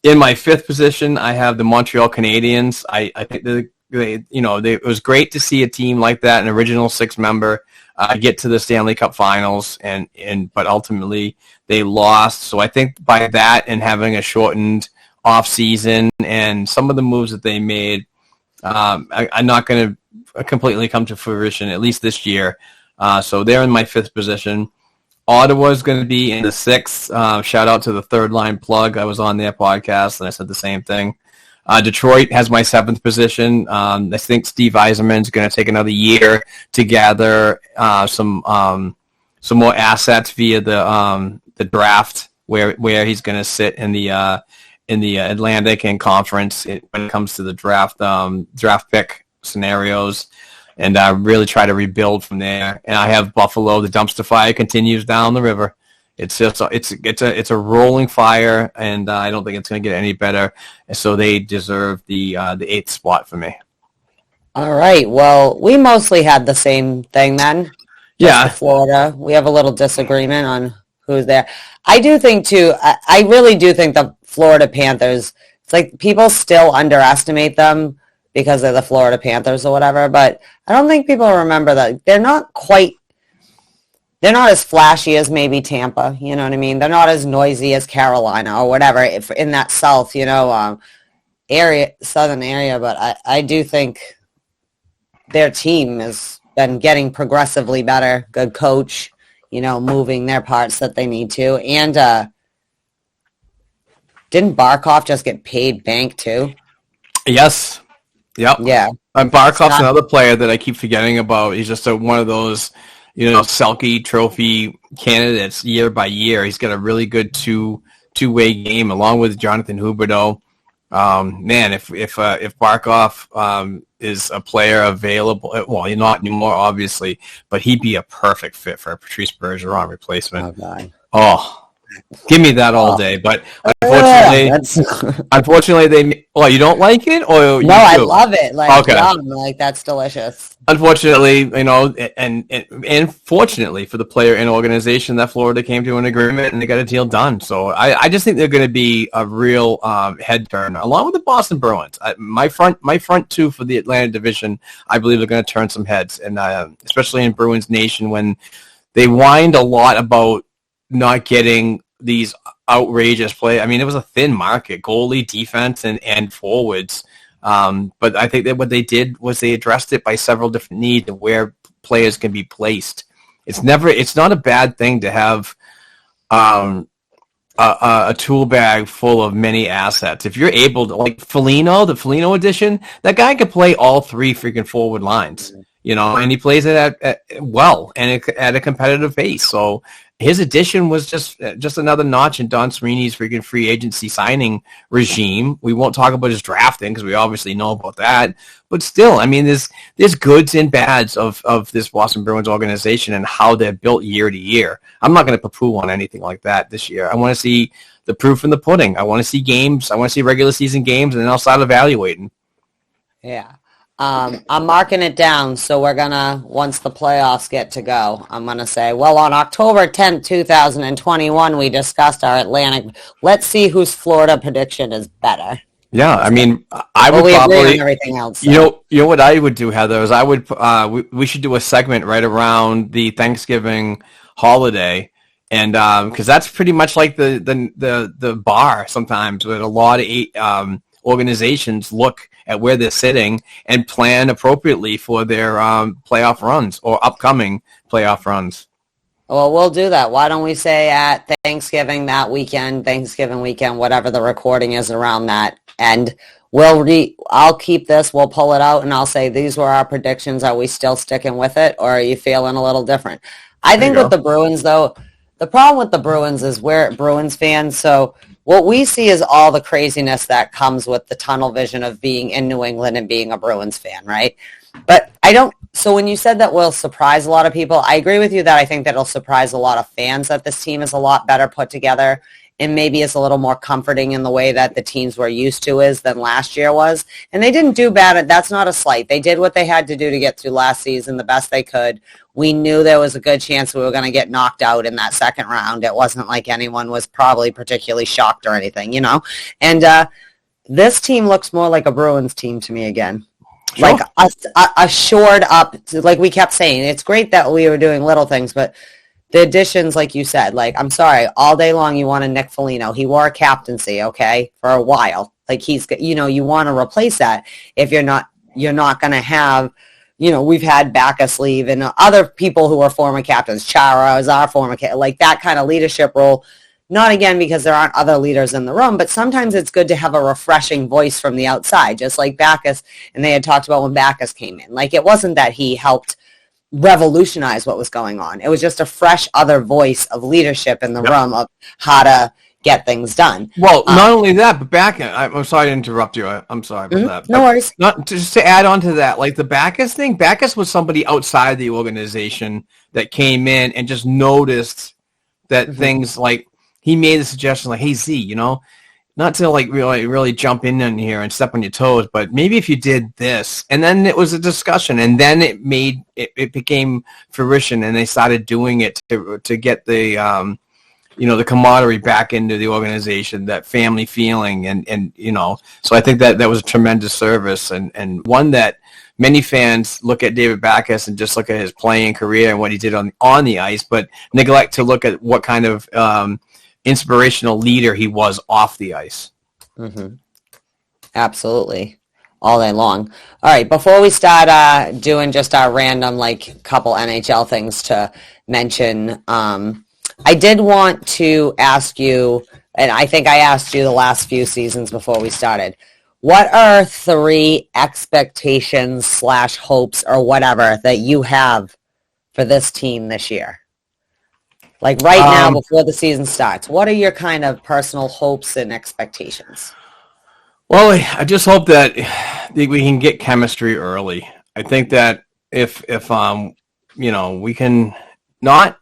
In my fifth position, I have the Montreal Canadiens. I think it was great to see a team like that, an original 6-member, get to the Stanley Cup Finals, but ultimately they lost. So I think by that and having a shortened off season and some of the moves that they made, are not going to completely come to fruition, at least this year. So they're in my fifth position. Ottawa's going to be in the sixth. Shout out to the Third Line Plug. I was on their podcast, and I said the same thing. Detroit has my seventh position. I think Steve Yzerman's going to take another year to gather some more assets via the draft, where he's going to sit in the Atlantic and Conference when it comes to the draft pick scenarios. And really try to rebuild from there. And I have Buffalo. The dumpster fire continues down the river. It's just it's a rolling fire, and I don't think it's going to get any better. And so they deserve the 8th spot for me. All right. Well, we mostly had the same thing then. Yeah, Florida. We have a little disagreement on who's there. I do think too. I really do think the Florida Panthers. It's like people still underestimate them because they're the Florida Panthers or whatever, but I don't think people remember that they're not as flashy as maybe Tampa, you know what I mean? They're not as noisy as Carolina or whatever, if in that south, southern area, but I do think their team has been getting progressively better, good coach, moving their parts that they need to, and didn't Barkov just get paid bank too? Yes. Yep. Yeah. Barkov's another player that I keep forgetting about. He's just one of those, Selke Trophy candidates year by year. He's got a really good two-way game along with Jonathan Huberdeau. Man, if Barkov is a player available, well, he's not anymore, obviously, but he'd be a perfect fit for a Patrice Bergeron replacement. Oh, God. Oh, Give me that all day. But unfortunately, you don't like it, or no, I love it. Like, okay. yum, like that's delicious. Unfortunately, and fortunately for the player and organization, that Florida came to an agreement and they got a deal done. So I just think they're going to be a real head turn, along with the Boston Bruins. My front two for the Atlantic Division, I believe they're going to turn some heads, and especially in Bruins Nation when they whined a lot about not getting these outrageous play. I mean, it was a thin market, goalie, defense, and forwards. But I think that what they did was they addressed it by several different needs of where players can be placed. It's not a bad thing to have a tool bag full of many assets. If you're able to, like Foligno, the Foligno edition, that guy could play all three freaking forward lines, and he plays it at a competitive pace. So his addition was just another notch in Don Sweeney's freaking free agency signing regime. We won't talk about his drafting because we obviously know about that. But still, I mean, there's goods and bads of this Boston Bruins organization and how they're built year to year. I'm not going to poo-poo on anything like that this year. I want to see the proof in the pudding. I want to see games. I want to see regular season games, and then I'll start evaluating. Yeah. I'm marking it down, so we're going to, once the playoffs get to go, I'm going to say, well, on October 10th, 2021, we discussed our Atlantic. Let's see whose Florida prediction is better. Yeah, I mean, I would probably agree on everything else. So. You know what I would do, Heather, is I would we should do a segment right around the Thanksgiving holiday, and because that's pretty much like the bar sometimes, with a lot of organizations look at where they're sitting and plan appropriately for their playoff runs or upcoming playoff runs. Well, we'll do that. Why don't we say at Thanksgiving weekend, whatever the recording is around that, and I'll keep this, we'll pull it out, and I'll say these were our predictions. Are we still sticking with it, or are you feeling a little different? I think with the Bruins, though, the problem with the Bruins is we're Bruins fans, so what we see is all the craziness that comes with the tunnel vision of being in New England and being a Bruins fan, right? But so when you said that will surprise a lot of people, I agree with you that I think that it'll surprise a lot of fans that this team is a lot better put together and maybe is a little more comforting in the way that the teams we're used to is than last year was. And they didn't do bad. That's not a slight. They did what they had to do to get through last season the best they could. We knew there was a good chance we were going to get knocked out in that second round. It wasn't like anyone was probably particularly shocked or anything, And this team looks more like a Bruins team to me again. Sure. Like a shored up, like we kept saying. It's great that we were doing little things, but the additions, like you said, like, I'm sorry, all day long you want a Nick Foligno. He wore a captaincy, okay, for a while. Like you want to replace that if you're not going to have, we've had Backus leave and other people who are former captains. Chara is our former like that kind of leadership role. Not again because there aren't other leaders in the room, but sometimes it's good to have a refreshing voice from the outside, just like Backus. And they had talked about when Backus came in. Like it wasn't that he helped revolutionize what was going on. It was just a fresh other voice of leadership in the room of how to get things done. Well, not only that, but I'm sorry to interrupt you. I'm sorry about that. No worries. Not just to add on to that, like the Backus thing. Backus was somebody outside the organization that came in and just noticed that things like he made the suggestion like, hey Z, not to like really jump in here and step on your toes, but maybe if you did this, and then it was a discussion, and then it became fruition, and they started doing it to get the the camaraderie back into the organization, that family feeling, and so I think that was a tremendous service, and one that many fans look at David Backus and just look at his playing career and what he did on the ice, but neglect to look at what kind of inspirational leader he was off the ice. Mm-hmm. Absolutely. All day long. All right, before we start doing just our random couple NHL things to mention, I did want to ask you, and I think I asked you the last few seasons before we started, what are 3 expectations / hopes or whatever that you have for this team this year? Like right now, before the season starts, what are your kind of personal hopes and expectations? Well, I just hope that we can get chemistry early. I think that if we can not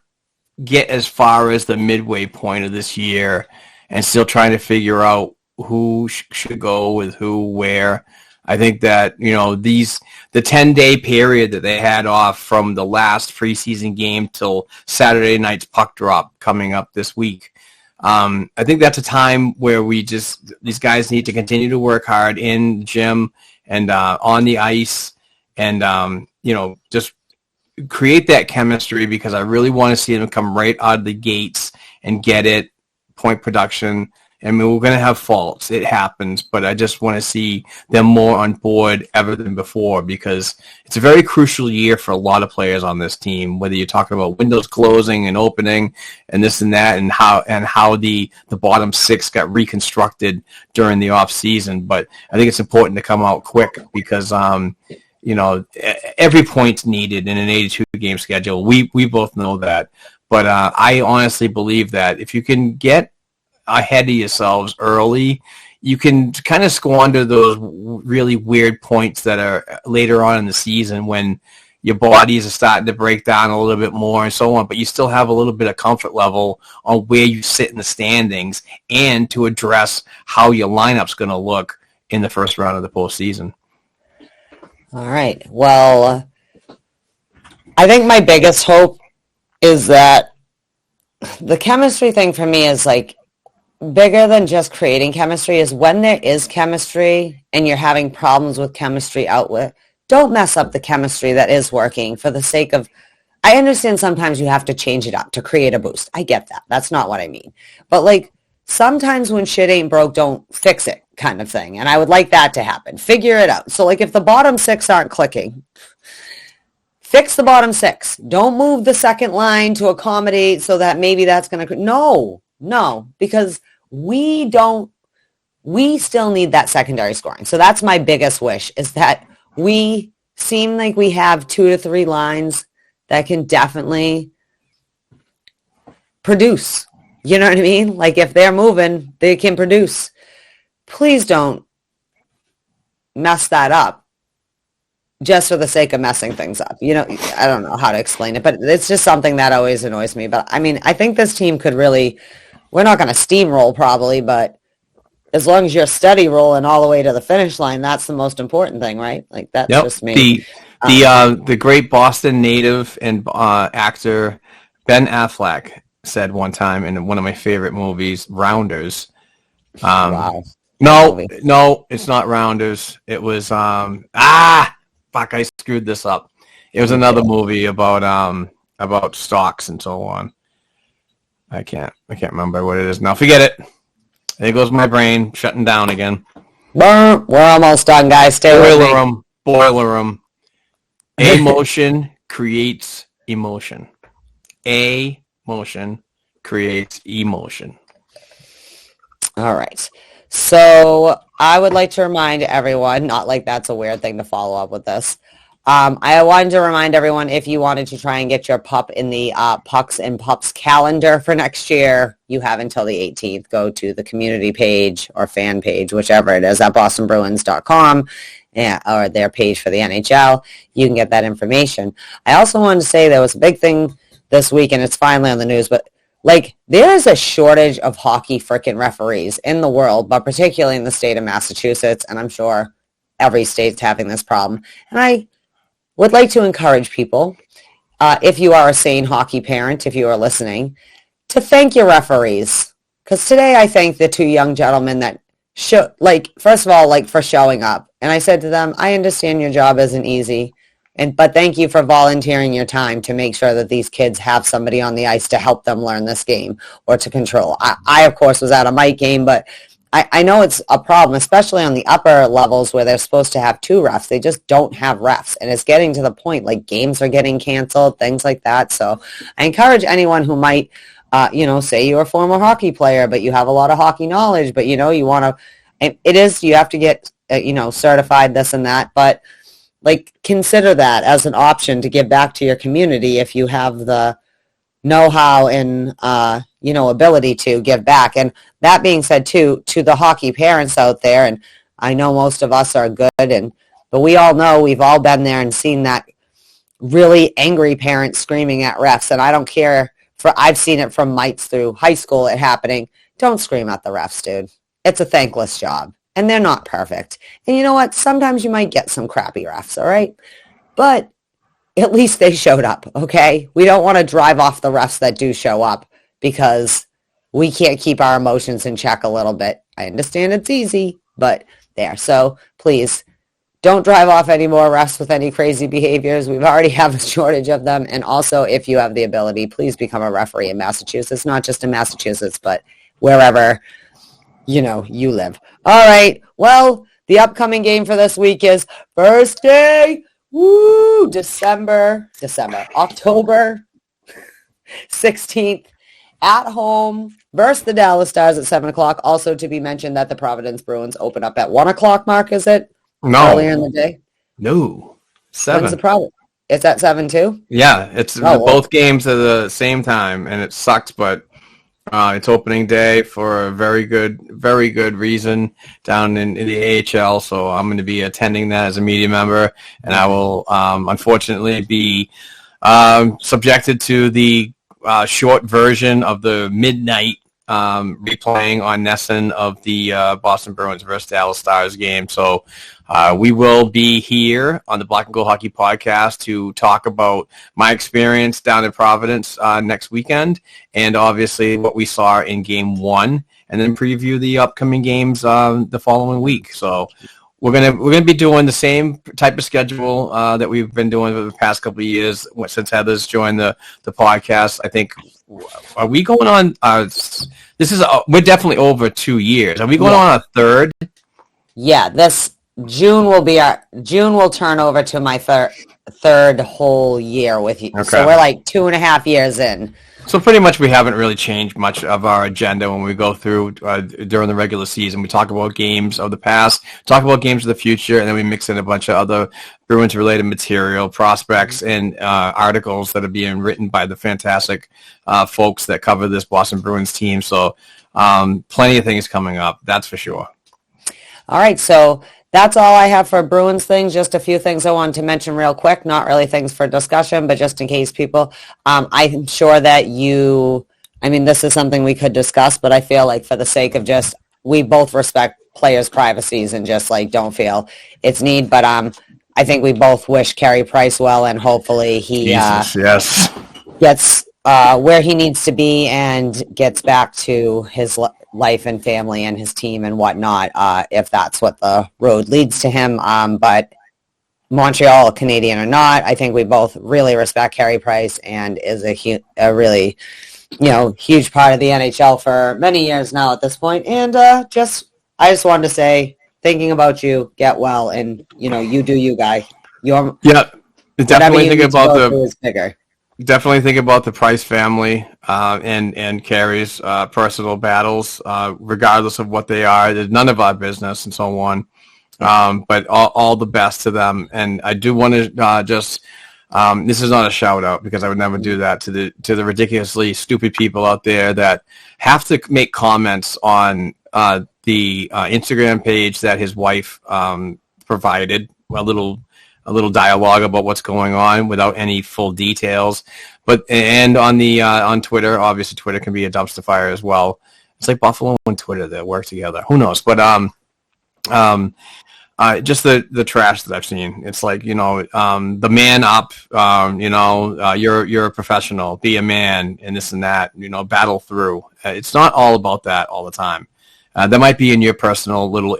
get as far as the midway point of this year and still trying to figure out who should go with who where. I think that, the 10-day period that they had off from the last preseason game till Saturday night's puck drop coming up this week, I think that's a time where these guys need to continue to work hard in the gym and on the ice and, just create that chemistry, because I really want to see them come right out of the gates and get it, point production. I mean, we're going to have faults. It happens, but I just want to see them more on board ever than before, because it's a very crucial year for a lot of players on this team, whether you're talking about windows closing and opening and this and that, and how the bottom six got reconstructed during the off season. But I think it's important to come out quick because, every point's needed in an 82-game schedule. We both know that. But I honestly believe that if you can get ahead of yourselves early, you can kind of squander those really weird points that are later on in the season when your bodies are starting to break down a little bit more and so on, but you still have a little bit of comfort level on where you sit in the standings and to address how your lineup's going to look in the first round of the postseason. All right. Well, I think my biggest hope is that the chemistry thing for me is like bigger than just creating chemistry. Is when there is chemistry and you're having problems with chemistry outlet, don't mess up the chemistry that is working for the sake of, I understand sometimes you have to change it up to create a boost. I get that. That's not what I mean. But like sometimes when shit ain't broke, don't fix it kind of thing. And I would like that to happen. Figure it out. So like if the bottom six aren't clicking, fix the bottom six. Don't move the second line to accommodate so that maybe that's going to... No, because we still need that secondary scoring. So that's my biggest wish, is that we seem like we have 2 to 3 lines that can definitely produce. You know what I mean? Like if they're moving, they can produce. Please don't mess that up just for the sake of messing things up. I don't know how to explain it, but it's just something that always annoys me. But I mean, I think this team could really, we're not going to steamroll probably, but as long as you're steady rolling all the way to the finish line, that's the most important thing, right? Like that's just me. The great Boston native and actor Ben Affleck said one time in one of my favorite movies, Rounders. Wow. No, it's not Rounders. It was fuck, I screwed this up. It was another movie about stocks and so on. I can't remember what it is now. Forget it. There goes my brain shutting down again. We're almost done, guys. Stay with me. Boiler room. Emotion creates emotion. A motion creates emotion. All right. So I would like to remind everyone, not like that's a weird thing to follow up with this. I wanted to remind everyone, if you wanted to try and get your pup in the Pucks and Pups calendar for next year, you have until the 18th. Go to the community page or fan page, whichever it is, at bostonbruins.com or their page for the NHL. You can get that information. I also wanted to say there was a big thing this week, and it's finally on the news, but like, there is a shortage of hockey frickin' referees in the world, but particularly in the state of Massachusetts, and I'm sure every state's having this problem. And I would like to encourage people, if you are a sane hockey parent, if you are listening, to thank your referees. Because today I thanked the 2 young gentlemen that, first of all, for showing up. And I said to them, I understand your job isn't easy. But thank you for volunteering your time to make sure that these kids have somebody on the ice to help them learn this game or to control. I of course, was at a Mike game, but I know it's a problem, especially on the upper levels where they're supposed to have 2 refs. They just don't have refs. And it's getting to the point, like games are getting canceled, things like that. So I encourage anyone who might, say you're a former hockey player, but you have a lot of hockey knowledge, but, you want to, you have to get, certified, this and that. But consider that as an option to give back to your community if you have the know-how and, ability to give back. And that being said, too, to the hockey parents out there, and I know most of us are good, but we all know, we've all been there and seen that really angry parent screaming at refs. And I don't care I've seen it from mites through high school it happening. Don't scream at the refs, dude. It's a thankless job, and they're not perfect. And you know what? Sometimes you might get some crappy refs, all right? But at least they showed up, okay? We don't want to drive off the refs that do show up because we can't keep our emotions in check a little bit. I understand it's easy, but there. So please don't drive off any more refs with any crazy behaviors. We've already have a shortage of them. And also, if you have the ability, please become a referee in Massachusetts, not just in Massachusetts, but wherever, you live. All right. Well, the upcoming game for this week is first day. Woo! October 16th at home versus the Dallas Stars at 7 o'clock. Also to be mentioned that the Providence Bruins open up at 1 o'clock, Mark, is it? No. Earlier in the day? No. 7. When's the problem? It's at 7 too? Yeah, it's both games at the same time, and it sucks, but it's opening day for a very good reason down in the AHL, so I'm going to be attending that as a media member, and I will unfortunately be subjected to the short version of the midnight replaying on Nesson of the Boston Bruins versus Dallas Stars game. So we will be here on the Black and Gold Hockey Podcast to talk about my experience down in Providence next weekend, and obviously what we saw in Game 1, and then preview the upcoming games the following week. So we're gonna be doing the same type of schedule that we've been doing for the past couple of years since Heather's joined the podcast. I think, are we going on? We're definitely over 2 years. Are we going on a third? Yeah, this June will turn over to my third whole year with you. Okay. So we're like 2.5 years in. So pretty much we haven't really changed much of our agenda when we go through during the regular season. We talk about games of the past, talk about games of the future, and then we mix in a bunch of other Bruins-related material, prospects, and articles that are being written by the fantastic folks that cover this Boston Bruins team. So plenty of things coming up, that's for sure. All right, so that's all I have for Bruins things. Just a few things I wanted to mention real quick. Not really things for discussion, but just in case people, I'm sure that this is something we could discuss, but I feel like for the sake of we both respect players' privacies and just don't feel it's need. But I think we both wish Carey Price well, and hopefully he yes, gets where he needs to be and gets back to his life and family and his team and whatnot, if that's what the road leads to him. But Montreal Canadian or not, I think we both really respect Carey Price and is a really, huge part of the NHL for many years now at this point. And I just wanted to say, thinking about you, get well, and you do you, guy. Definitely think about is bigger. Definitely think about the Price family and Carey's personal battles, regardless of what they are. There's none of our business and so on. But all the best to them. And I do want to this is not a shout out because I would never do that to the ridiculously stupid people out there that have to make comments on the Instagram page that his wife provided, a little dialogue about what's going on without any full details. And on Twitter, obviously Twitter can be a dumpster fire as well. It's like Buffalo and Twitter that work together. Who knows? But just the trash that I've seen. It's like, the man up, you're a professional, be a man, and this and that, battle through. It's not all about that all the time. That might be in your personal little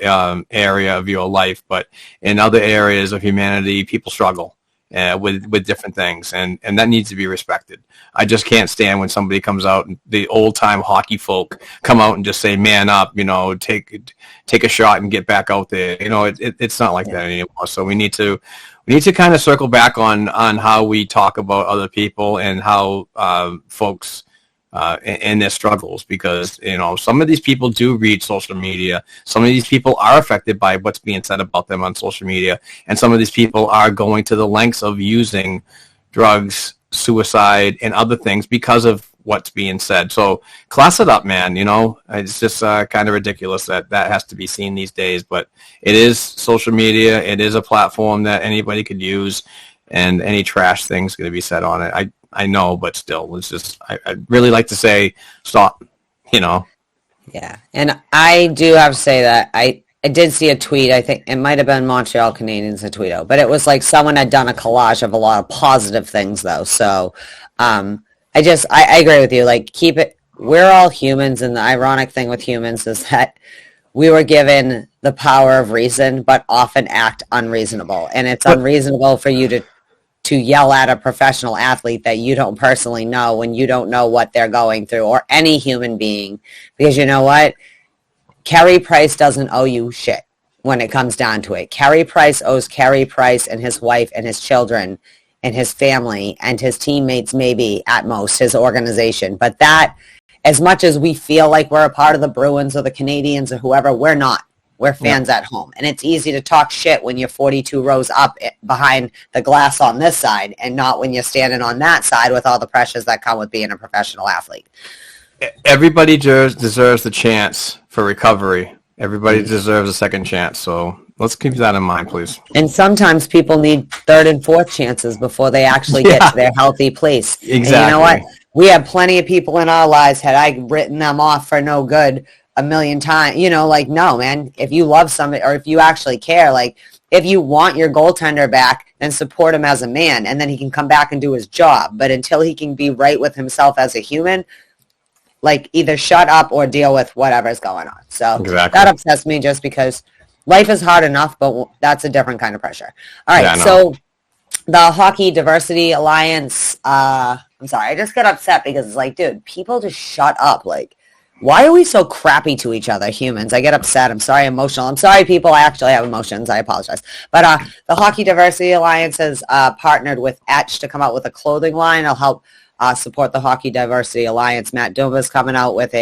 area of your life, but in other areas of humanity, people struggle with different things, and that needs to be respected. I just can't stand when somebody comes out and the old-time hockey folk come out and just say, man up, take a shot and get back out there. It's not like that anymore. So we need to kind of circle back on how we talk about other people and how folks and their struggles, because some of these people do read social media. Some of these people are affected by what's being said about them on social media, and some of these people are going to the lengths of using drugs, suicide, and other things because of what's being said. So class it up, man. It's just kind of ridiculous that has to be seen these days, but it is social media. It is a platform that anybody could use, and any trash thing's going to be said on it. I know, but still, it's just I'd really like to say stop. Yeah, and I do have to say that I did see a tweet. I think it might have been Montreal Canadiens a tweet out, but it was like someone had done a collage of a lot of positive things though. So I agree with you. Like, keep it. We're all humans, and the ironic thing with humans is that we were given the power of reason, but often act unreasonable. And it's unreasonable for you to yell at a professional athlete that you don't personally know when you don't know what they're going through, or any human being. Because you know what? Carey Price doesn't owe you shit when it comes down to it. Carey Price owes Carey Price and his wife and his children and his family and his teammates, maybe at most, his organization. But that, as much as we feel like we're a part of the Bruins or the Canadiens or whoever, we're not. We're fans at home. And it's easy to talk shit when you're 42 rows up behind the glass on this side, and not when you're standing on that side with all the pressures that come with being a professional athlete. Everybody deserves the chance for recovery. Everybody deserves a second chance. So let's keep that in mind, please. And sometimes people need third and fourth chances before they actually get to their healthy place. Exactly. And you know what? We have plenty of people in our lives, had I written them off for no good a million times, no, man, if you love somebody, or if you actually care, like, if you want your goaltender back, then support him as a man, and then he can come back and do his job. But until he can be right with himself as a human, like, either shut up or deal with whatever's going on. So That upsets me, just because life is hard enough, but that's a different kind of pressure. All right, so the Hockey Diversity Alliance, I'm sorry, I just get upset because it's like, dude, people just shut up. Like, why are we so crappy to each other, humans? I get upset. I'm sorry, emotional. I'm sorry, people. I actually have emotions. I apologize. But the Hockey Diversity Alliance has partnered with Etch to come out with a clothing line. It'll help support the Hockey Diversity Alliance. Matt Dumba's coming out with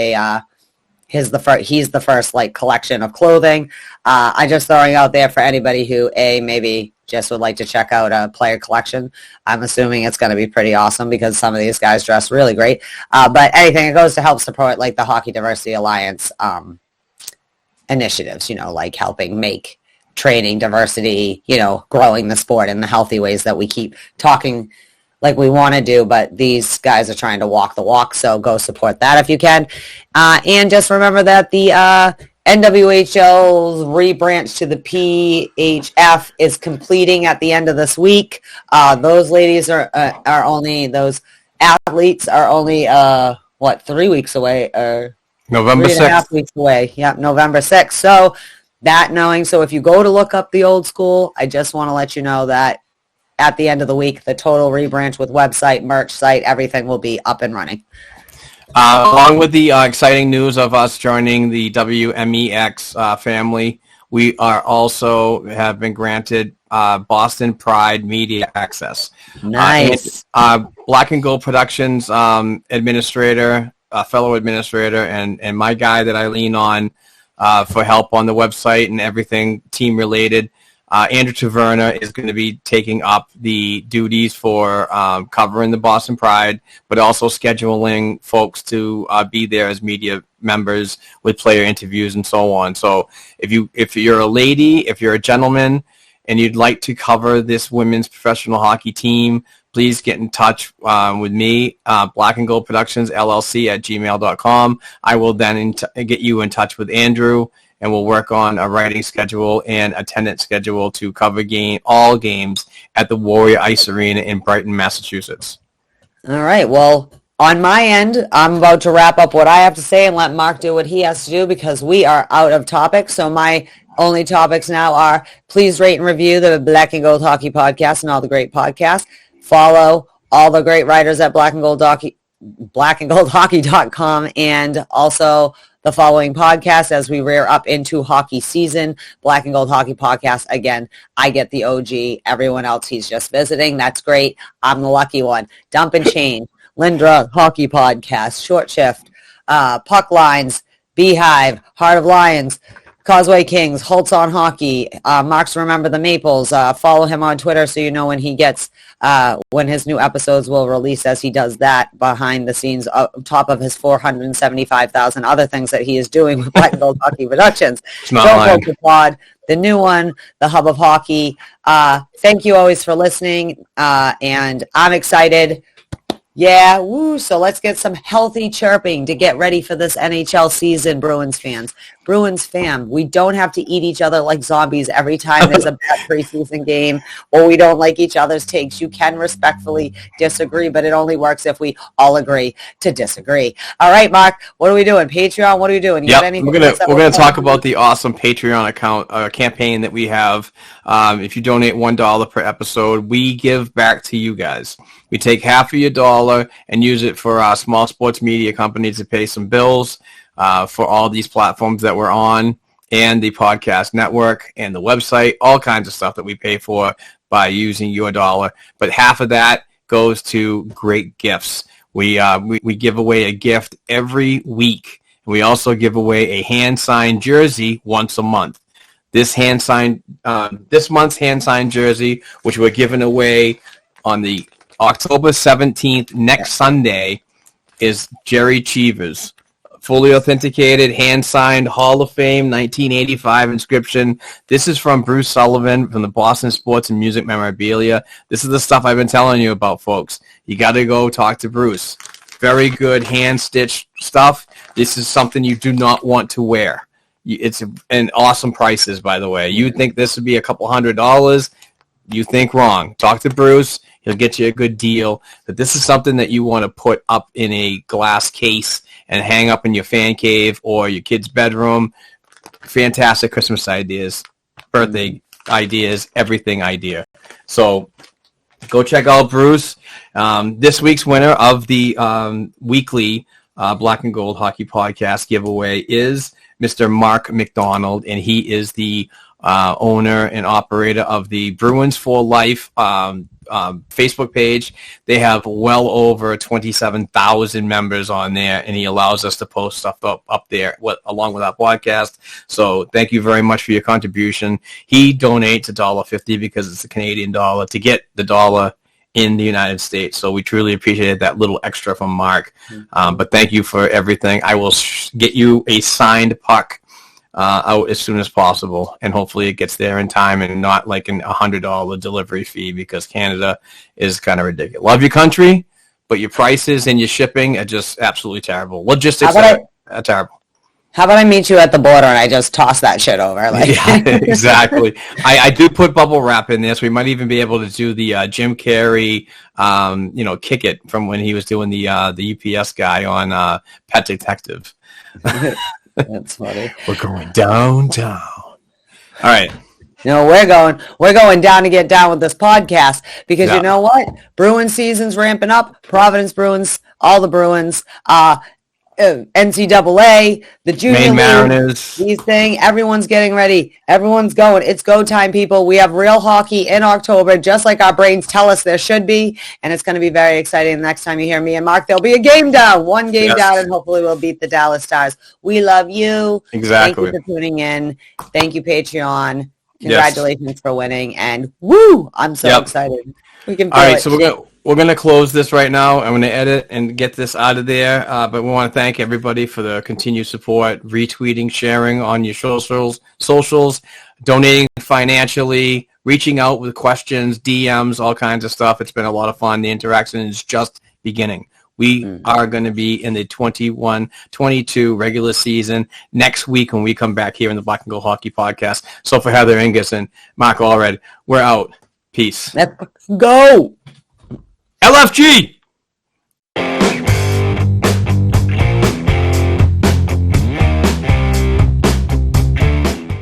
he's the first like collection of clothing. I just throwing out there for anybody who maybe just would like to check out a player collection. I'm assuming it's going to be pretty awesome because some of these guys dress really great. But anything, it goes to help support like the Hockey Diversity Alliance initiatives, like helping make training diversity, growing the sport in the healthy ways that we keep talking like we want to do, but these guys are trying to walk the walk, so go support that if you can. And just remember that the NWHL's rebranch to the PHF is completing at the end of this week. Those ladies are only, those athletes are only, 3 weeks away, or November 6th. 3.5 weeks away. Yep, November 6th. So if you go to look up the old school, I just want to let you know that at the end of the week, the total rebranch with website, merch site, everything will be up and running. Along with the exciting news of us joining the WMEX family, we are also have been granted Boston Pride media access. Nice. Black and Gold Productions administrator, fellow administrator, and my guy that I lean on for help on the website and everything team related. Andrew Taverna is going to be taking up the duties for covering the Boston Pride, but also scheduling folks to be there as media members with player interviews and so on. So if you're a lady, if you're a gentleman, and you'd like to cover this women's professional hockey team, please get in touch with me, Black and Gold Productions, LLC at gmail.com. I will then get you in touch with Andrew, and we'll work on a writing schedule and attendance schedule to cover all games at the Warrior Ice Arena in Brighton, Massachusetts. All right. Well, on my end, I'm about to wrap up what I have to say and let Mark do what he has to do because we are out of topics. So my only topics now are please rate and review the Black and Gold Hockey Podcast and all the great podcasts. Follow all the great writers at blackandgoldhockey.com and also the following podcast as we rear up into hockey season. Black and Gold Hockey Podcast. Again, I get the OG. Everyone else, he's just visiting. That's great. I'm the lucky one. Dump and Change, Lindra Hockey Podcast, Short Shift, Puck Lines, Beehive, Heart of Lions, Causeway Kings, Holtz on Hockey, Marks Remember the Maples. Follow him on Twitter so you know when he gets when his new episodes will release as he does that behind the scenes on top of his 475,000 other things that he is doing with Black and Gold Hockey Productions. Don't Vote Pod, the new one, the Hub of Hockey. Thank you always for listening, and I'm excited. Yeah, woo. So let's get some healthy chirping to get ready for this NHL season, Bruins fans. Bruins fam, we don't have to eat each other like zombies every time there's a bad preseason game or we don't like each other's takes. You can respectfully disagree, but it only works if we all agree to disagree. All right, Mark, what are we doing? Patreon, what are we doing? You got anything? We're gonna talk about the awesome Patreon account campaign that we have. If you donate $1 per episode, we give back to you guys. We take half of your dollar and use it for our small sports media companies to pay some bills for all these platforms that we're on and the podcast network and the website, all kinds of stuff that we pay for by using your dollar. But half of that goes to great gifts. We give away a gift every week. We also give away a hand-signed jersey once a month. This month's hand-signed jersey, which we're giving away on the October 17th, next Sunday, is Jerry Cheever's. Fully authenticated, hand-signed, Hall of Fame, 1985 inscription. This is from Bruce Sullivan from the Boston Sports and Music Memorabilia. This is the stuff I've been telling you about, folks. You got to go talk to Bruce. Very good hand-stitched stuff. This is something you do not want to wear. It's an awesome prices, by the way. You think this would be a couple $100. You think wrong. Talk to Bruce. He'll get you a good deal. But this is something that you want to put up in a glass case and hang up in your fan cave or your kid's bedroom. Fantastic Christmas ideas, birthday ideas, everything idea. So go check out Bruce. This week's winner of the weekly Black and Gold Hockey Podcast giveaway is Mr. Mark McDonald, and he is the owner and operator of the Bruins for Life Facebook page. They have well over 27,000 members on there, and he allows us to post stuff up there along with our podcast. So thank you very much for your contribution. He donates $1.50 because it's a Canadian dollar to get the dollar in the United States. So we truly appreciate that little extra from Mark. But thank you for everything. I will get you a signed puck out as soon as possible, and hopefully it gets there in time and not like an $100 delivery fee, because Canada is kind of ridiculous. Love your country, but your prices and your shipping are just absolutely terrible. Logistics are terrible. How about I meet you at the border and I just toss that shit over? Yeah, exactly. I do put bubble wrap in there, so we might even be able to do the Jim Carrey, kick it from when he was doing the UPS guy on Pet Detective. That's funny. We're going downtown. All right. No, we're going down to get down with this podcast because You know what? Bruins season's ramping up. Providence Bruins, all the Bruins, NCAA, the Junior Maine League, Mariners. these things. Everyone's getting ready. Everyone's going. It's go time, people. We have real hockey in October, just like our brains tell us there should be, and it's going to be very exciting. The next time you hear me and Mark, there'll be a game down, one game down, and hopefully we'll beat the Dallas Stars. We love you. Exactly. Thank you for tuning in. Thank you, Patreon. Congratulations for winning, and woo! I'm so excited. We can. All right, so we're gonna close this right now. I'm gonna edit and get this out of there. But we want to thank everybody for the continued support, retweeting, sharing on your socials, donating financially, reaching out with questions, DMs, all kinds of stuff. It's been a lot of fun. The interaction is just beginning. We are going to be in the 21-22 regular season next week when we come back here in the Black and Gold Hockey Podcast. So for Heather Ingerson, Mark Allred, we're out. Peace. Let's go. LFG!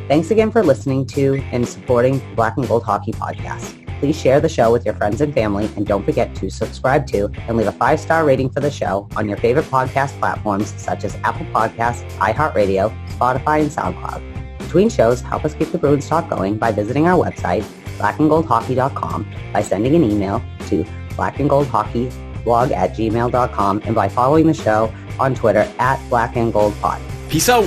Thanks again for listening to and supporting Black and Gold Hockey Podcast. Please share the show with your friends and family, and don't forget to subscribe to and leave a 5-star rating for the show on your favorite podcast platforms such as Apple Podcasts, iHeartRadio, Spotify, and SoundCloud. Between shows, help us keep the Bruins talk going by visiting our website, blackandgoldhockey.com, by sending an email to blackandgoldhockeyblog@gmail.com, and by following the show on Twitter @blackandgoldpod. Peace out.